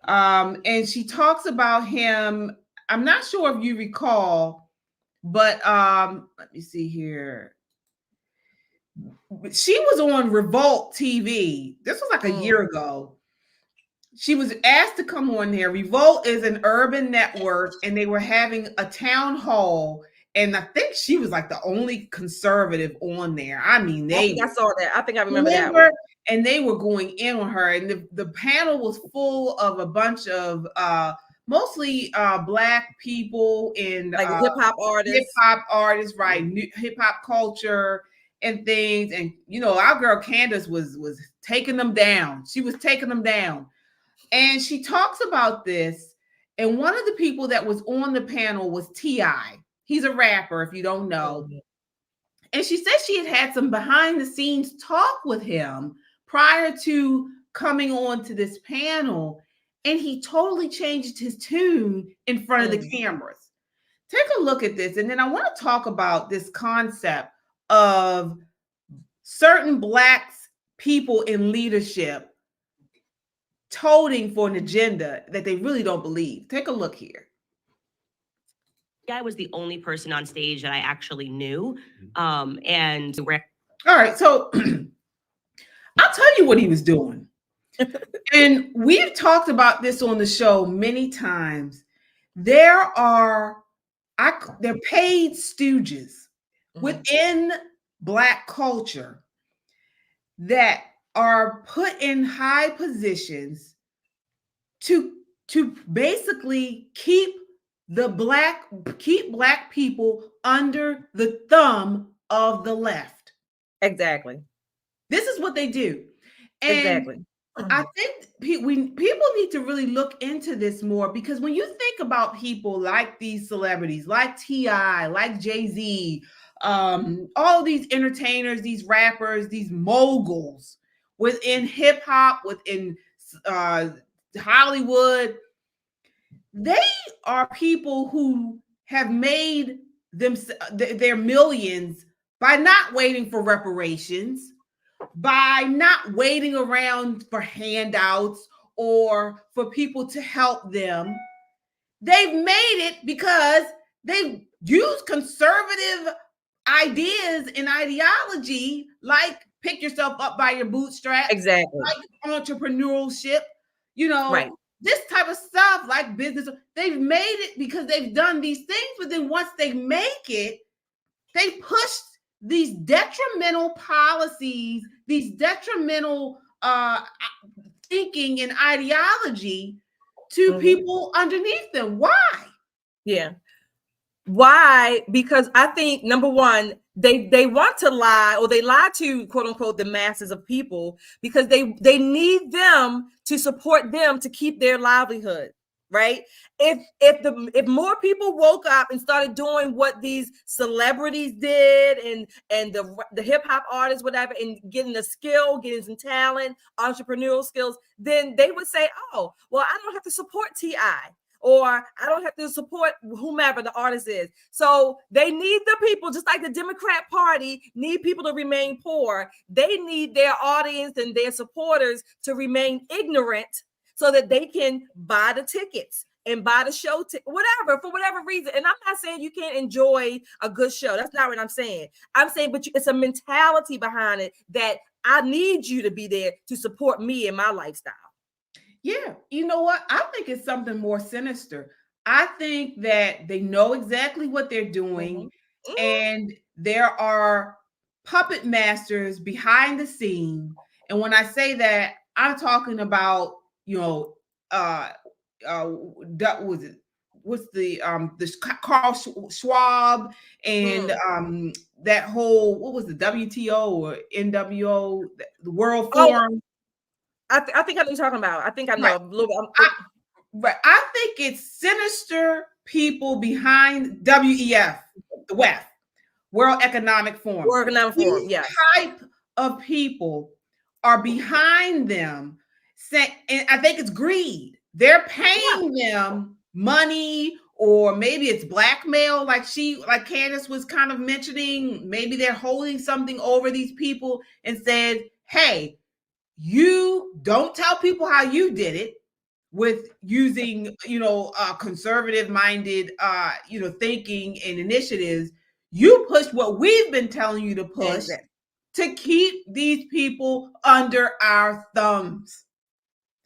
And she talks about him. I'm not sure if you recall, but let me see here. She was on Revolt TV. This was like a year ago. She was asked to come on there. Revolt is an urban network, and they were having a town hall. And I think she was like the only conservative on there. I mean, I saw that. I think I remember that one. And they were going in on her. And the panel was full of a bunch of mostly Black people and like hip-hop artists, right? Hip-hop culture and things. And our girl Candace was taking them down. She was taking them down. And she talks about this. And one of the people that was on the panel was T.I. He's a rapper, if you don't know. And she said she had some behind the scenes talk with him prior to coming on to this panel. And he totally changed his tune in front of the cameras. Take a look at this. And then I want to talk about this concept of certain Blacks people in leadership toting for an agenda that they really don't believe. Take a look here. I was the only person on stage that I actually knew. And all right, so I'll tell you what he was doing. And we've talked about this on the show many times. They're paid stooges within Black culture that are put in high positions to basically keep Black people under the thumb of the left. Exactly. This is what they do. And exactly. I think people need to really look into this more, because when you think about people like these celebrities, like T.I., like Jay-Z, all these entertainers, these rappers, these moguls within hip hop, within Hollywood, they are people who have made their millions by not waiting for reparations, by not waiting around for handouts or for people to help them. They've made it because they've used conservative ideas and ideology, like pick yourself up by your bootstraps, exactly, like entrepreneurship, right. This type of stuff, like business. They've made it because they've done these things, but then once they make it, they push these detrimental policies, these detrimental thinking and ideology to people underneath them. Why? Yeah. Why? Because I think, number one, they want to lie, or they lie to, quote unquote, the masses of people, because they need them to support them to keep their livelihood. Right? If more people woke up and started doing what these celebrities did, and the hip hop artists, whatever, and getting the skill, getting some talent, entrepreneurial skills, then they would say, oh, well, I don't have to support T.I., or I don't have to support whomever the artist is. So they need the people, just like the Democrat Party need people to remain poor. They need their audience and their supporters to remain ignorant, so that they can buy the tickets and buy the show, whatever, for whatever reason. And I'm not saying you can't enjoy a good show. That's not what I'm saying. I'm saying, but it's a mentality behind it that I need you to be there to support me and my lifestyle. Yeah. You know what? I think it's something more sinister. I think that they know exactly what they're doing, and there are puppet masters behind the scene. And when I say that, I'm talking about, what's the Carl Schwab and that whole, what was the WTO or NWO, the World Forum. I think I know what you're talking about. I think I know right. a little bit. Right. I think it's sinister people behind WEF, the WEF, World Economic Forum. World Economic Forum, These yes. type of people are behind them, and I think it's greed. They're paying them money, or maybe it's blackmail, like Candace was kind of mentioning. Maybe they're holding something over these people and said, hey, you don't tell people how you did it with using, conservative minded, thinking and initiatives. You push what we've been telling you to push to keep these people under our thumbs.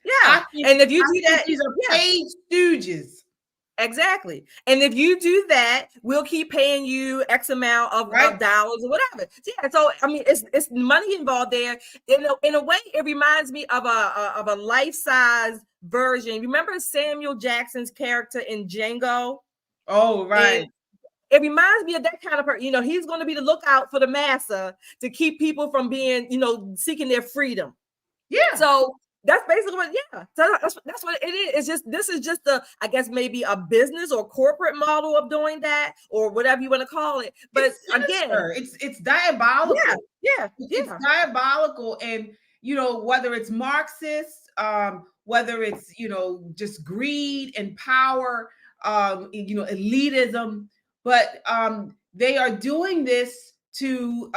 Yeah. And if you do that, these are paid stooges. Exactly. And if you do that, we'll keep paying you X amount of dollars or whatever. Yeah. So I mean, it's money involved there. In a way, it reminds me of a life-size version. Remember Samuel Jackson's character in Django? Oh, right. And it reminds me of that kind of person. He's going to be the lookout for the massa to keep people from being, seeking their freedom. Yeah. So that's basically what, So that's what it is. This is just I guess maybe a business or corporate model of doing that, or whatever you want to call it. But again, it's diabolical. Yeah. It's diabolical. And, whether it's Marxist, whether it's, just greed and power, elitism, but they are doing this to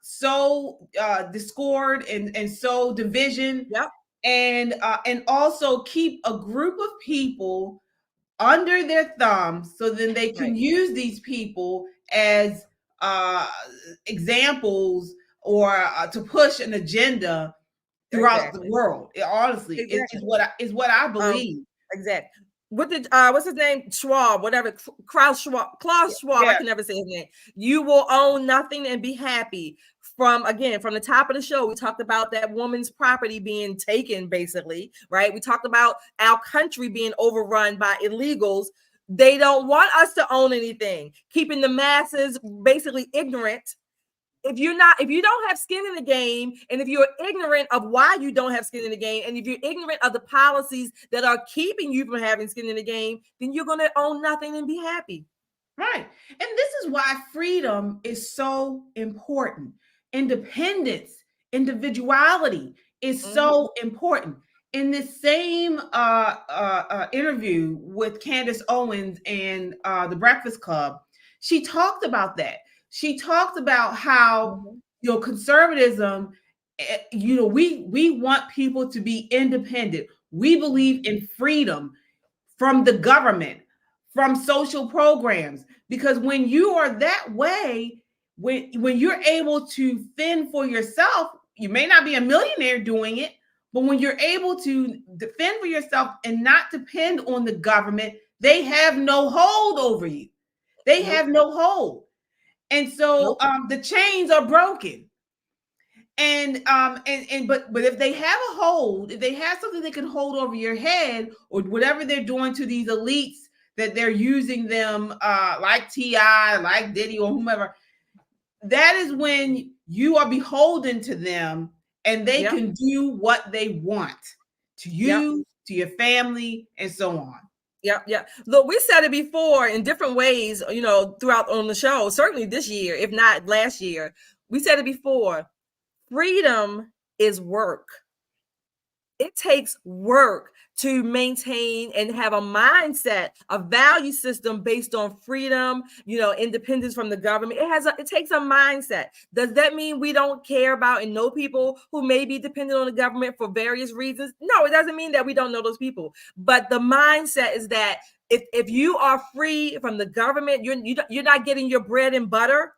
sow discord and sow division. Yep. And also keep a group of people under their thumbs, so then they can use these people as examples or to push an agenda throughout the world. Honestly, is what I believe. Exactly. What did what's his name? Schwab, whatever. Klaus Schwab. I can never say his name. You will own nothing and be happy. From the top of the show, we talked about that woman's property being taken, basically, right? We talked about our country being overrun by illegals. They don't want us to own anything, keeping the masses basically ignorant. If you don't have skin in the game, and if you're ignorant of why you don't have skin in the game, and if you're ignorant of the policies that are keeping you from having skin in the game, then you're going to own nothing and be happy. Right. And this is why freedom is so important. Independence, individuality is so important. In this same interview with Candace Owens and the Breakfast Club, she talked about that. She talked about how conservatism, we want people to be independent. We believe in freedom from the government, from social programs, because when you are that way, when you're able to fend for yourself, you may not be a millionaire doing it, but when you're able to defend for yourself and not depend on the government, they have no hold over you. They have no hold. And so the chains are broken. But if they have a hold, if they have something they can hold over your head, or whatever they're doing to these elites that they're using them, like T.I., like Diddy, or whomever, that is when you are beholden to them, and they can do what they want to you, to your family, and so on. Yeah. Look, we said it before in different ways, throughout on the show, certainly this year, if not last year. We said it before. Freedom is work. It takes work to maintain and have a mindset, a value system based on freedom, independence from the government. It takes a mindset. Does that mean we don't care about and know people who may be dependent on the government for various reasons? No, it doesn't mean that we don't know those people. But the mindset is that if you are free from the government, you're not getting your bread and butter,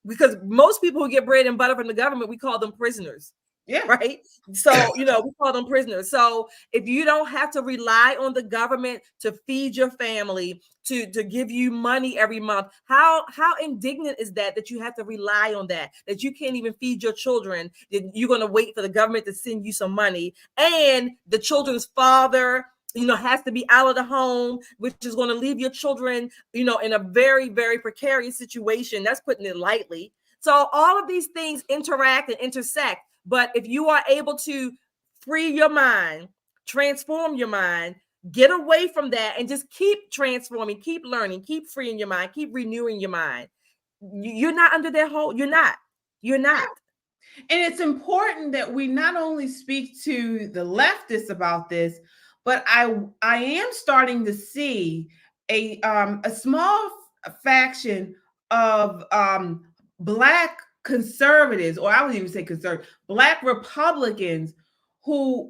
because most people who get bread and butter from the government, we call them prisoners. Yeah. Right. So, we call them prisoners. So if you don't have to rely on the government to feed your family, to give you money every month, how indignant is that you have to rely on that you can't even feed your children, that you're going to wait for the government to send you some money, and the children's father, has to be out of the home, which is going to leave your children, in a very, very precarious situation. That's putting it lightly. So all of these things interact and intersect. But if you are able to free your mind, transform your mind, get away from that, and just keep transforming, keep learning, keep freeing your mind, keep renewing your mind, you're not under their hold. You're not. And it's important that we not only speak to the leftists about this, but I am starting to see a small faction of Black conservatives, or I would even say Black Republicans or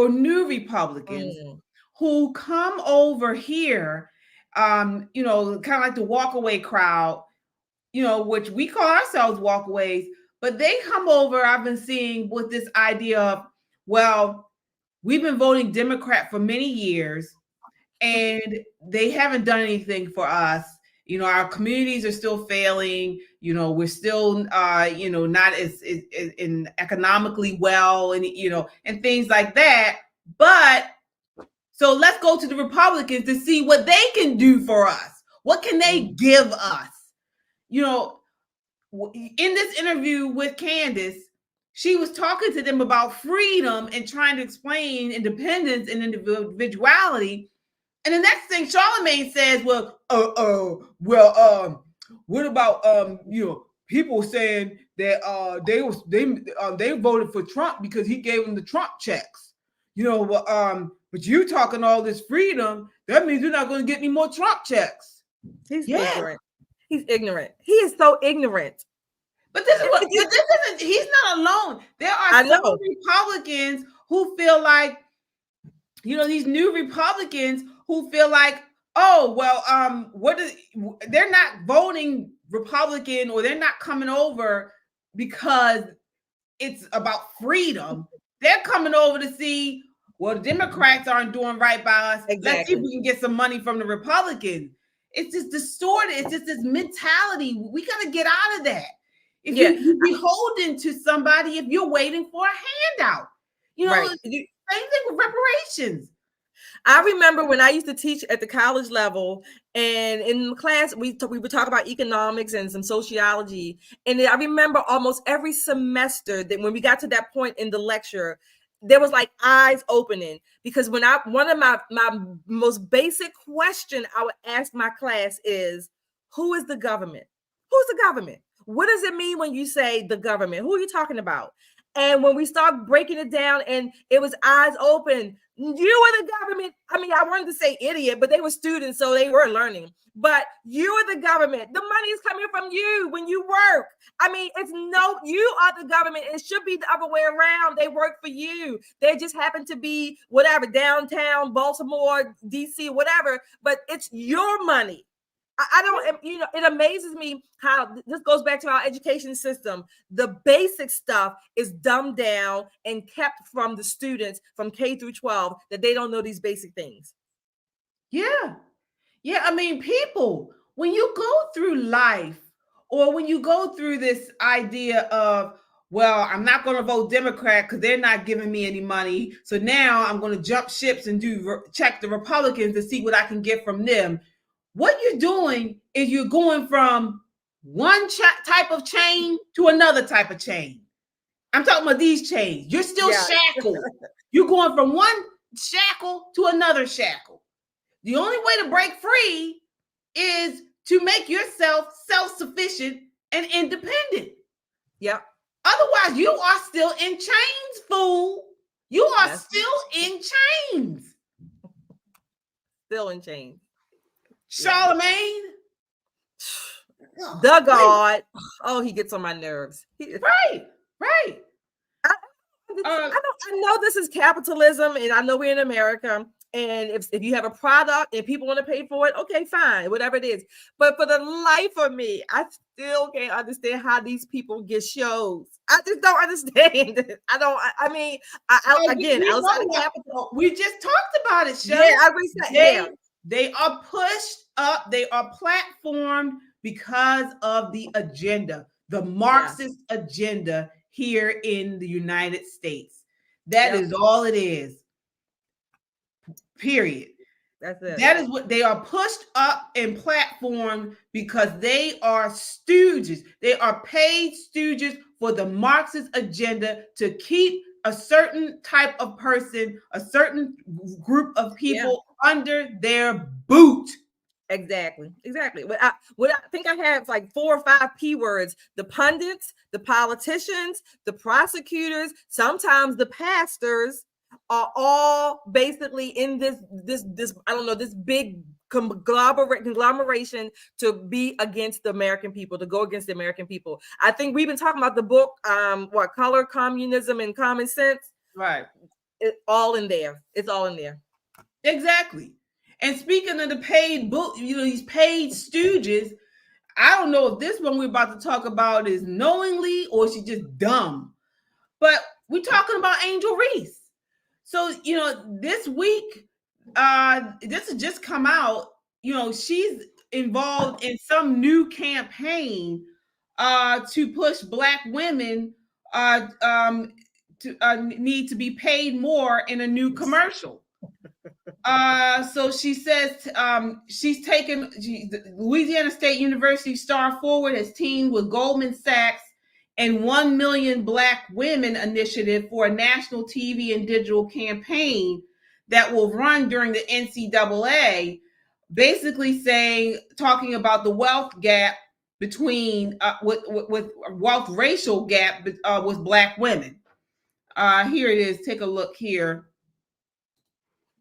new Republicans who come over here, kind of like the walkaway crowd, which we call ourselves walkaways, but they come over, I've been seeing, with this idea of, well, we've been voting Democrat for many years and they haven't done anything for us. Our communities are still failing. We're still, not as in economically well, and and things like that. But so let's go to the Republicans to see what they can do for us. What can they give us? In this interview with Candace, she was talking to them about freedom and trying to explain independence and individuality. And the next thing Charlamagne says, what about people saying that they voted for Trump because he gave them the Trump checks, but you talking all this freedom, that means you're not going to get any more Trump checks. He's ignorant. He is so ignorant. But this is what this isn't. He's not alone. There are some Republicans who feel like, these new Republicans who feel like, oh well, they're not voting Republican, or they're not coming over because it's about freedom. They're coming over to see, well, the Democrats aren't doing right by us. Exactly. Let's see if we can get some money from the Republicans. It's just distorted. It's just this mentality. We got to get out of that. If you're beholden to somebody, if you're waiting for a handout, right. Same thing with reparations. I remember when I used to teach at the college level, and in class we would talk about economics and some sociology, and I remember almost every semester that when we got to that point in the lecture, there was like eyes opening, because one of my most basic question I would ask my class is, who is the government? Who's the government? What does it mean when you say the government? Who are you talking about? And when we start breaking it down, and it was eyes open, you are the government. I mean, I wanted to say idiot, but they were students, so they were learning. But you are the government. The money is coming from you when you work. I mean, you are the government. It should be the other way around. They work for you. They just happen to be whatever, downtown, Baltimore, DC, whatever, but it's your money. I don't, it amazes me how this goes back to our education system. The basic stuff is dumbed down and kept from the students from K through 12, that they don't know these basic things. Yeah. I mean, people, when you go through life, or when you go through this idea of, well, I'm not going to vote Democrat because they're not giving me any money, so now I'm going to jump ships and check the Republicans to see what I can get from them. What you're doing is you're going from one type of chain to another type of chain. I'm talking about these chains. You're still shackled. You're going from one shackle to another shackle. The only way to break free is to make yourself self-sufficient and independent. Yep. Otherwise, you are still in chains, fool. You are still in chains. Still in chains. Charlemagne, the God. Oh, he gets on my nerves. Right. I know this is capitalism, and I know we're in America. And if you have a product and people want to pay for it, okay, fine, whatever it is. But for the life of me, I still can't understand how these people get shows. I just don't understand it. Outside of capital, we just talked about it, Shelley. They are pushed up. They are platformed because of the agenda, the Marxist agenda here in the United States. That is all it is. Period. That's it. That is what they are pushed up and platformed, because they are stooges. They are paid stooges for the Marxist agenda to keep a certain type of person, a certain group of people under their boot. Exactly. What I think I have like 4 or 5 P words: the pundits, the politicians, the prosecutors, sometimes the pastors, are all basically in this I don't know, this big conglomeration to be against the American people, to go against the American people. I think we've been talking about the book, Color, Communism, and Common Sense. Right. It's all in there. It's all in there. Exactly. And speaking of the paid book, these paid stooges, I don't know if this one we're about to talk about is knowingly or she's just dumb, but we're talking about Angel Reese. So, this week, this has just come out, she's involved in some new campaign to push Black women to need to be paid more in a new commercial. So she says she's taken Louisiana State University Star Forward has teamed with Goldman Sachs and 1 Million Black Women Initiative for a national TV and digital campaign that will run during the NCAA, basically talking about the wealth gap between with wealth racial gap with Black women. Here it is. Take a look here.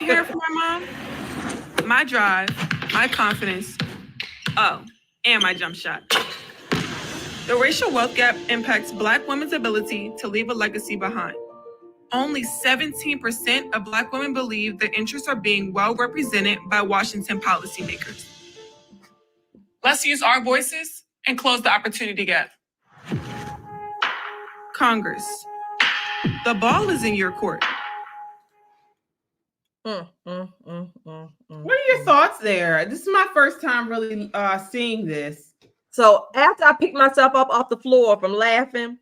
Hear from my mom, my drive, my confidence, and my jump shot. The racial wealth gap impacts Black women's ability to leave a legacy behind. Only 17% of Black women believe their interests are being well represented by Washington policymakers. Let's use our voices and close the opportunity gap. Congress, the ball is in your court. What are your thoughts there? This is my first time really seeing this. So after I picked myself up off the floor from laughing,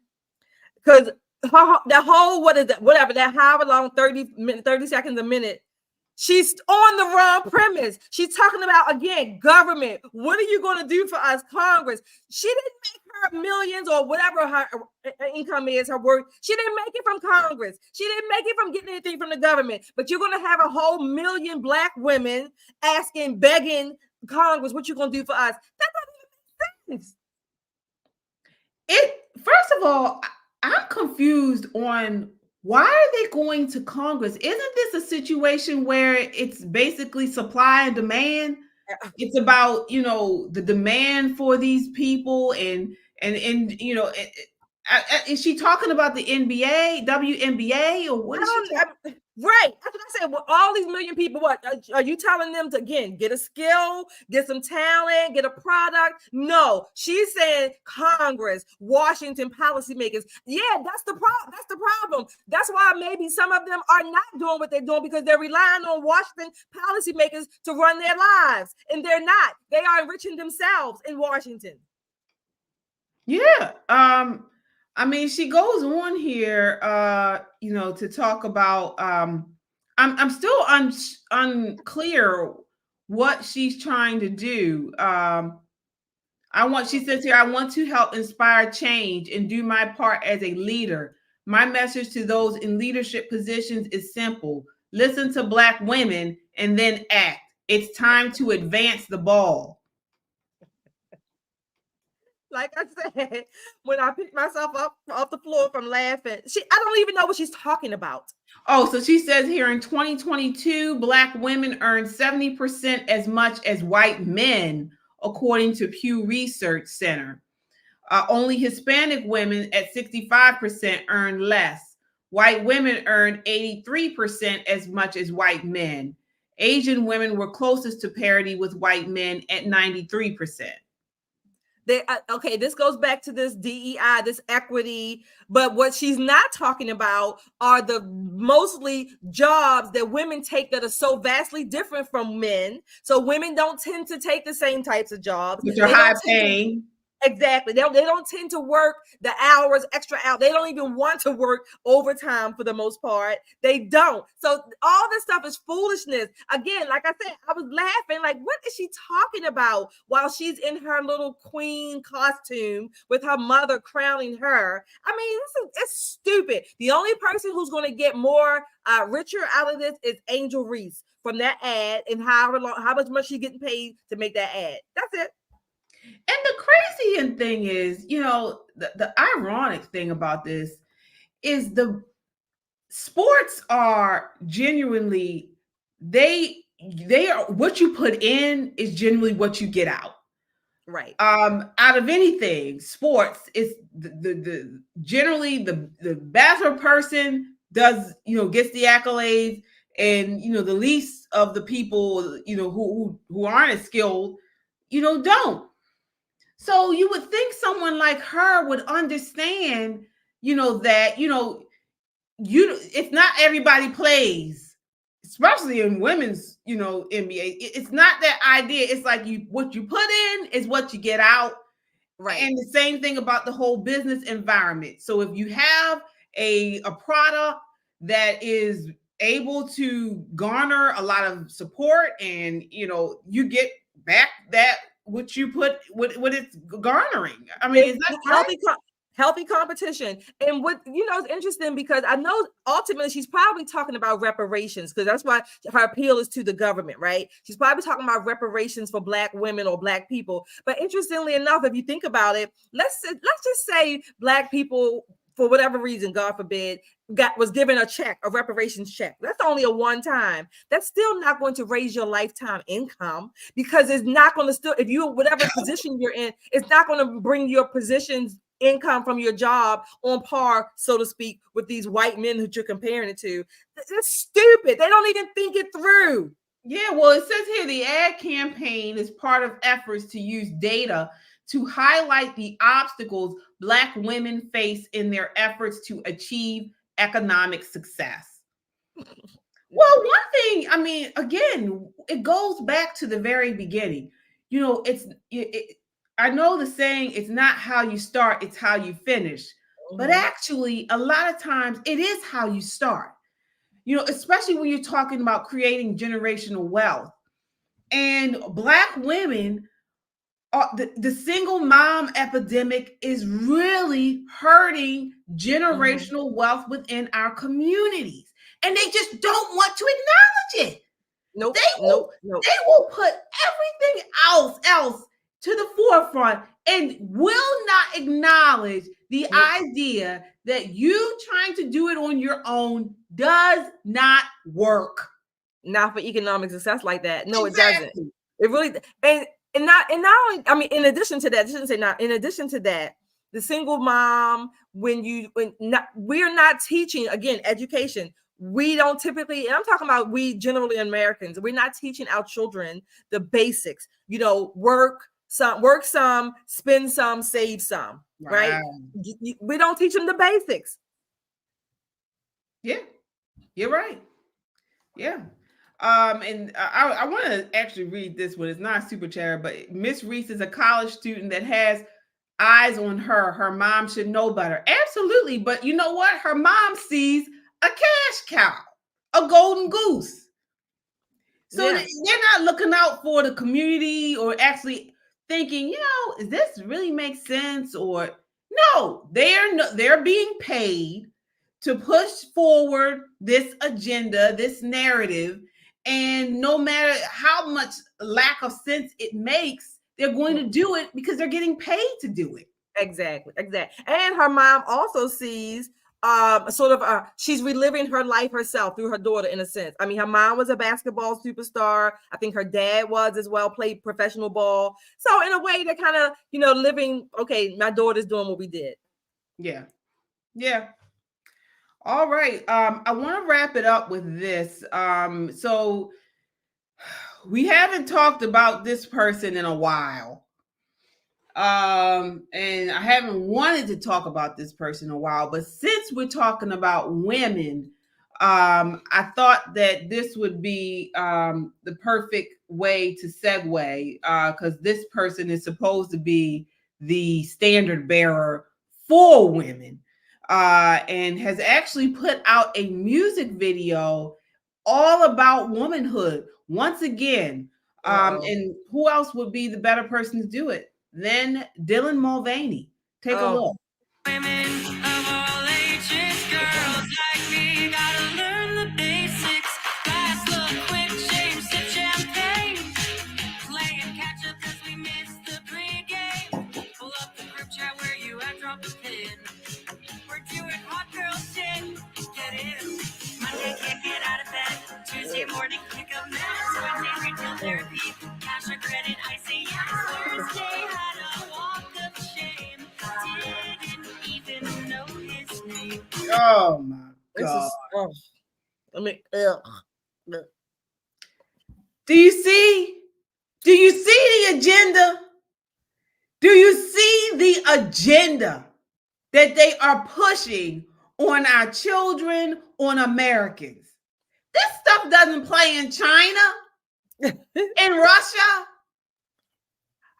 because that whole, what is that, whatever, that however long, 30 seconds a minute, she's on the wrong premise. She's talking about, again, government. What are you going to do for us, Congress? She didn't make her millions or whatever her income is, her worth. She didn't make it from Congress. She didn't make it from getting anything from the government. But you're going to have a whole million Black women asking, begging Congress, what you going to do for us? That doesn't even make sense. First of all, I'm confused on why are they going to Congress? Isn't this a situation where it's basically supply and demand? It's about, the demand for these people and is she talking about the NBA, WNBA, or what is she talking? Right. That's what I said. Well, all these million people, what are you telling them to, again, get a skill, get some talent, get a product? No, she's saying Congress, Washington policymakers. Yeah, that's the problem. That's the problem. That's why maybe some of them are not doing what they're doing, because they're relying on Washington policymakers to run their lives. And they're not. They are enriching themselves in Washington. Yeah. I mean, she goes on here, to talk about. I'm still unclear what she's trying to do. She says here, I want to help inspire change and do my part as a leader. My message to those in leadership positions is simple: listen to Black women and then act. It's time to advance the ball. Like I said, when I picked myself up off the floor from laughing, I don't even know what she's talking about. Oh, so she says here in 2022, Black women earned 70% as much as white men, according to Pew Research Center. Only Hispanic women at 65% earned less. White women earned 83% as much as white men. Asian women were closest to parity with white men at 93%. Okay, this goes back to this DEI, this equity, but what she's not talking about are the mostly jobs that women take that are so vastly different from men. So women don't tend to take the same types of jobs. Which are high paying. Exactly. They don't tend to work the hours, extra hours. They don't even want to work overtime for the most part. They don't. So all this stuff is foolishness. Again, like I said, I was laughing, like, what is she talking about while she's in her little queen costume with her mother crowning her? I mean, it's stupid. The only person who's going to get more richer out of this is Angel Reese from that ad, and how much she's getting paid to make that ad. That's it. And the crazy thing is, the ironic thing about this is the sports are genuinely, they are, what you put in is genuinely what you get out. Right. Out of anything, sports is the generally the better person does, gets the accolades, and the least of the people, who aren't as skilled, don't. So you would think someone like her would understand, that, it's not everybody plays, especially in women's, NBA. It's not that idea. It's like what you put in is what you get out. Right. And the same thing about the whole business environment. So if you have a product that is able to garner a lot of support, and, you get back that what you put, what it's garnering. I mean, is that healthy competition? And what, it's interesting, because I know ultimately she's probably talking about reparations, because that's why her appeal is to the government, right? She's probably talking about reparations for Black women or Black people. But interestingly enough, if you think about it, let's just say Black people for whatever reason, God forbid, was given a reparations check. That's only a one time. That's still not going to raise your lifetime income, because it's not going to still, if you, whatever position you're in, it's not going to bring your position's income from your job on par, so to speak, with these white men that you're comparing it to. That's stupid. They don't even think it through. Yeah, well, it says here the ad campaign is part of efforts to use data to highlight the obstacles Black women face in their efforts to achieve economic success. Well, one thing, I mean, again, it goes back to the very beginning. You know, I know the saying, it's not how you start, it's how you finish. But actually, a lot of times it is how you start. You know, especially when you're talking about creating generational wealth. And Black women, the single mom epidemic is really hurting generational wealth within our communities. And they just don't want to acknowledge it. Nope. They will put everything else to the forefront and will not acknowledge the idea that you trying to do it on your own does not work. Not for economic success like that. No, exactly. It doesn't. It really, and not only, I mean, in addition to that, I shouldn't say not, in addition to that, the single mom, we're not teaching, again, education. We don't typically, and I'm talking about we generally Americans, we're not teaching our children the basics. You know, work some, spend some, save some, right? We don't teach them the basics. Yeah, you're right. Yeah. And I want to actually read this one. It's not a super chat, but Miss Reese is a college student that has eyes on her. Her mom should know better. Absolutely. But you know what? Her mom sees a cash cow, a golden goose. So they're not looking out for the community or actually thinking, you know, does this really make sense? Or no, they're being paid to push forward this agenda, this narrative. And no matter how much lack of sense it makes, they're going to do it because they're getting paid to do it. Exactly. And her mom also sees she's reliving her life herself through her daughter, in a sense. I mean, her mom was a basketball superstar. I think her dad was as well, played professional ball. So in a way, they're kind of, you know, living, okay, my daughter's doing what we did. Yeah. All right. I want to wrap it up with this. So we haven't talked about this person in a while. And I haven't wanted to talk about this person in a while, but since we're talking about women, I thought that this would be the perfect way to segue, because this person is supposed to be the standard bearer for women, and has actually put out a music video all about womanhood once again. And who else would be the better person to do it than Dylan Mulvaney? Take a look. Women of all ages, girls like me, gotta learn the basics. Fast, look, quick, shame, sip champagne. Playing catch up cause we missed the pregame. Pull up the group chat where you at, drop the pin. We're doing hot girl shit, get in. Monday can't get out of bed. Tuesday morning kick a mess. Wednesday retail therapy. Cash or credit, I say yes. Thursday had a walk of shame. Didn't even know his name. Oh my God. Do you see the agenda? Do you see the agenda that they are pushing on our children, on Americans? This stuff doesn't play in China, in Russia,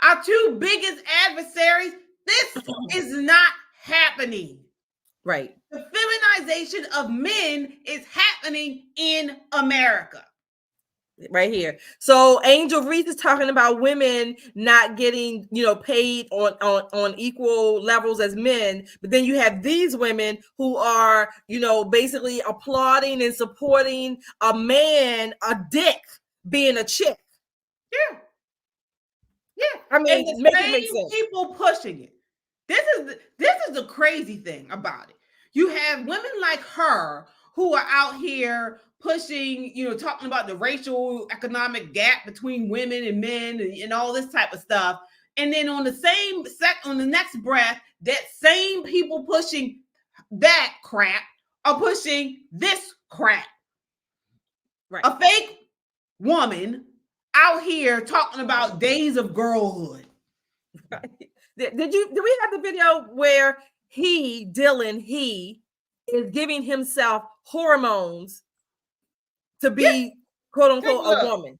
our two biggest adversaries. This is not happening. Right. The feminization of men is happening in America. Right here. So Angel Reese is talking about women not getting, you know, paid on equal levels as men. But then you have these women who are, you know, basically applauding and supporting a man, a dick, being a chick. Yeah. I mean, and the make it same make sense. people pushing it. This is the crazy thing about it. You have women like her who are out here pushing, talking about the racial economic gap between women and men and all this type of stuff. And then on the next breath, that same people pushing that crap are pushing this crap. Right. A fake woman out here talking about days of girlhood. Right. Did we have the video where Dylan is giving himself hormones to be quote unquote a woman?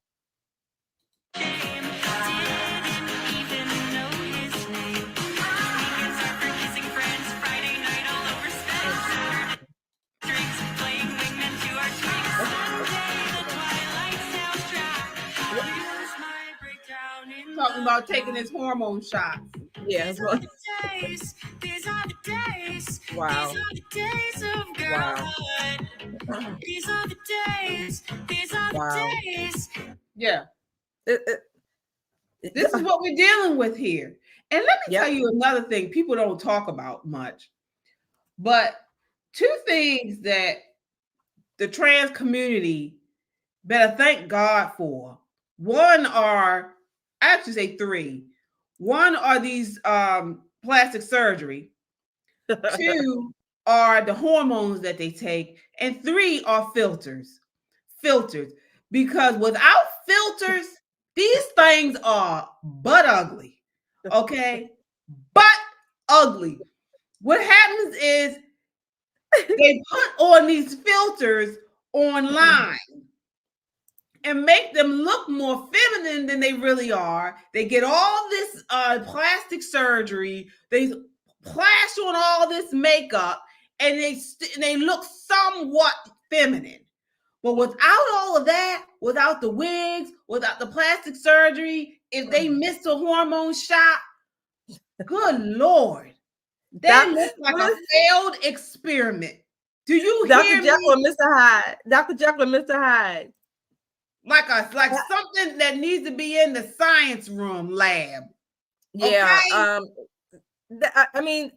Talking about taking his hormone shots. Yeah. These are the days. Wow. These are the days of girlhood. These are the days. These are the days. Yeah. This is what we're dealing with here. And let me tell you another thing people don't talk about much. But two things that the trans community better thank God for. One are, I have to say three. One are these plastic surgery. Two are the hormones that they take. And three are filters. Because without filters, these things are butt ugly. Okay? Butt ugly. What happens is they put on these filters online and make them look more feminine than they really are. They get all this plastic surgery. They splash on all this makeup, and they look somewhat feminine. But without all of that, without the wigs, without the plastic surgery, if they missed a hormone shot, good Lord, they look like a failed experiment. Do you hear me? Dr. Jekyll and Mr. Hyde. Dr. Jekyll and Mr. Hyde. Like something that needs to be in the science room lab. Yeah. Okay? I mean,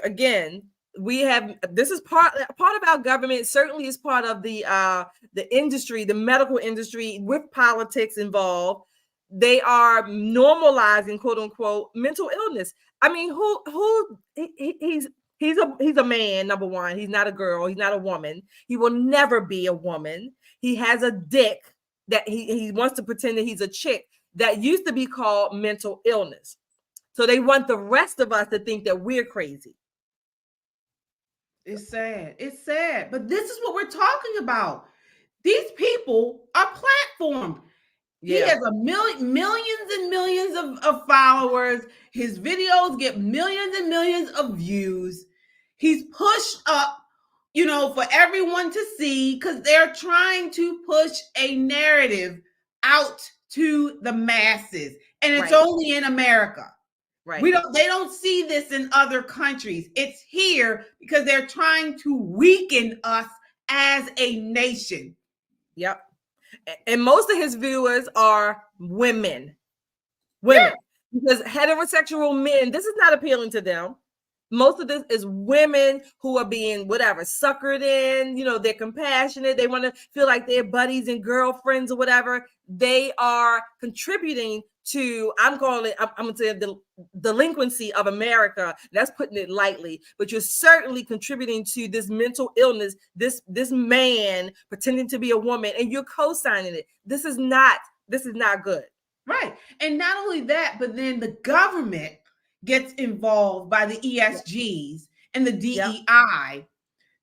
again, we have, this is part of our government, certainly is part of the industry, the medical industry, with politics involved. They are normalizing, quote unquote, mental illness. I mean, he's a man, number one. He's not a girl. He's not a woman. He will never be a woman. He has a dick that he wants to pretend that he's a chick that used to be called mental illness. So they want the rest of us to think that we're crazy. It's sad. It's sad. But this is what we're talking about. These people are platformed. Yeah. He has millions and millions of followers. His videos get millions and millions of views. He's pushed up, for everyone to see, because they're trying to push a narrative out to the masses. And it's only in America. Right. They don't see this in other countries. It's here because they're trying to weaken us as a nation. Yep. And most of his viewers are women. Yeah. Because heterosexual men, this is not appealing to them. Most of this is women who are being suckered in, they're compassionate. They want to feel like they're buddies and girlfriends or whatever. They are contributing to, I'm going to say the delinquency of America. That's putting it lightly, but you're certainly contributing to this mental illness, this man pretending to be a woman, and you're co-signing it. This is not good. Right. And not only that, but then the government gets involved by the ESGs and the DEI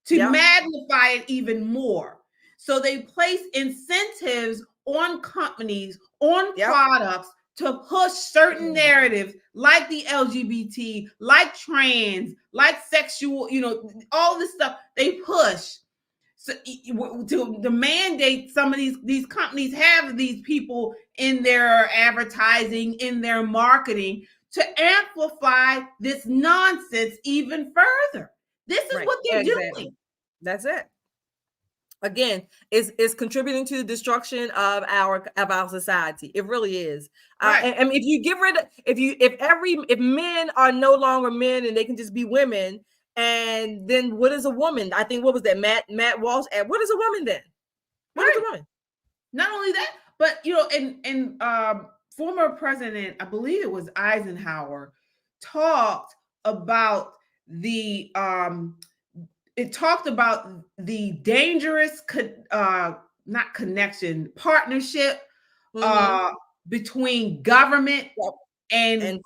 to magnify it even more. So they place incentives on companies, on products to push certain narratives like the LGBT, like trans, like sexual, all this stuff they push. So to mandate some of these companies have these people in their advertising, in their marketing, to amplify this nonsense even further. This is what they're doing. That's it. Again, it's contributing to the destruction of our society. It really is. And if you get rid of, if men are no longer men and they can just be women, And then what is a woman? I think, what was that? Matt Walsh. What is a woman then? What is a woman? Not only that, but and former president, I believe it was Eisenhower, talked about the dangerous not connection, partnership between government and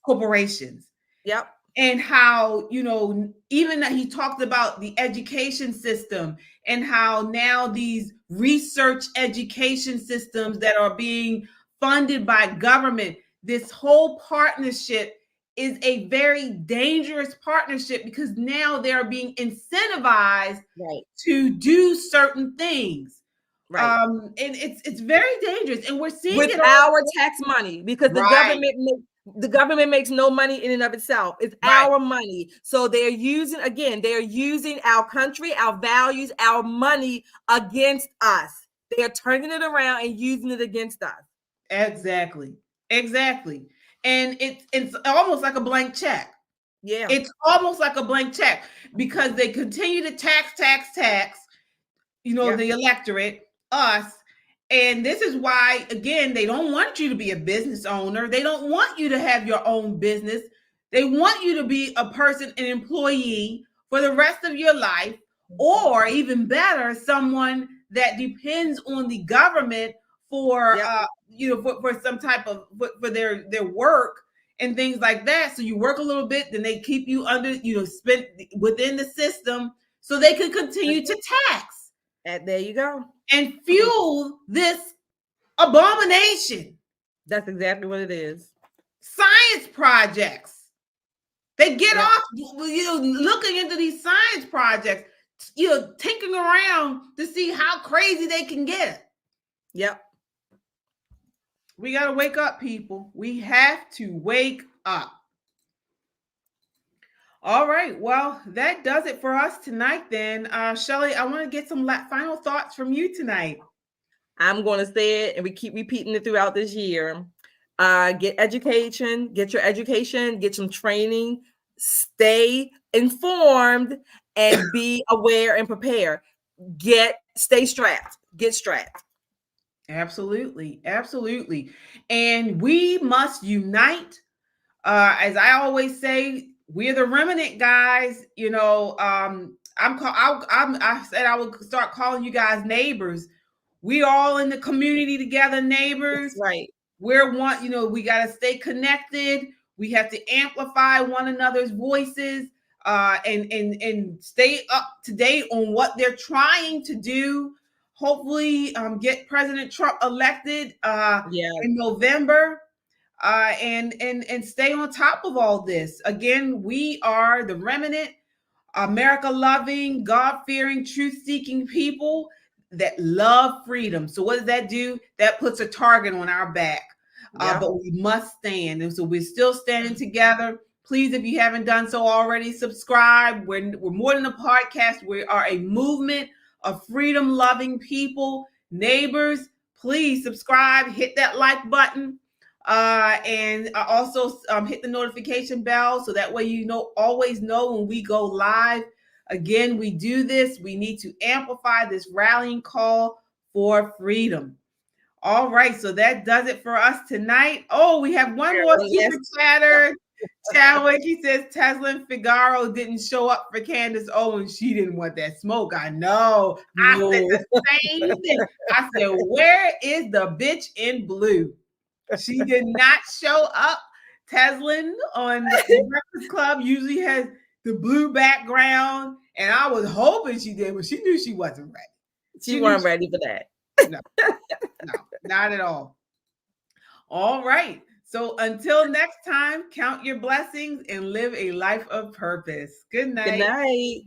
corporations. Yep. And how, even that he talked about the education system and how now these research education systems that are being funded by government, this whole partnership is a very dangerous partnership because now they're being incentivized to do certain things. Right. And it's very dangerous. And we're seeing with it our tax money because the government makes no money in and of itself. It's our money. So they're using our country, our values, our money against us. They're turning it around and using it against us. Exactly. And it's almost like a blank check. Yeah. It's almost like a blank check because they continue to tax, the electorate, us. And this is why, again, they don't want you to be a business owner. They don't want you to have your own business. They want you to be a person, an employee for the rest of your life, or even better, someone that depends on the government for, for some type of, for their work and things like that. So you work a little bit, then they keep you under, spent within the system so they can continue to tax. And there you go. And fuel this abomination. That's exactly what it is. Science projects. They get off, looking into these science projects, tinkering around to see how crazy they can get. Yep. We got to wake up, people. We have to wake up. All right. Well, that does it for us tonight then. Shelly, I want to get some final thoughts from you tonight. I'm going to say it, and we keep repeating it throughout this year. Get education, get your education, get some training, stay informed, and be aware and prepare. Stay strapped. Get strapped. Absolutely. And we must unite. As I always say, we're the remnant, guys. I said I would start calling you guys neighbors. We all in the community together, neighbors. That's right. We're one, we got to stay connected. We have to amplify one another's voices and stay up to date on what they're trying to do. Hopefully get President Trump elected in November. And stay on top of all this. Again, we are the remnant, America-loving, God-fearing, truth-seeking people that love freedom. So what does that do? That puts a target on our back. But we must stand. And so we're still standing together. Please, if you haven't done so already, subscribe. We're more than a podcast. We are a movement of freedom-loving people. Neighbors, please subscribe, hit that like button. And also hit the notification bell so that way always know when we go live. Again, we do this. We need to amplify this rallying call for freedom. All right, so that does it for us tonight. Oh, we have one more super chatter. Chadwick, he says Tesla Figaro didn't show up for Candace Owens. She didn't want that smoke. I know. I said the same thing. I said, where is the bitch in blue? She did not show up. Teslin on the Breakfast Club usually has the blue background, and I was hoping she did, but she knew she wasn't ready. She wasn't ready for that. No, not at all. All right. So until next time, count your blessings and live a life of purpose. Good night. Good night.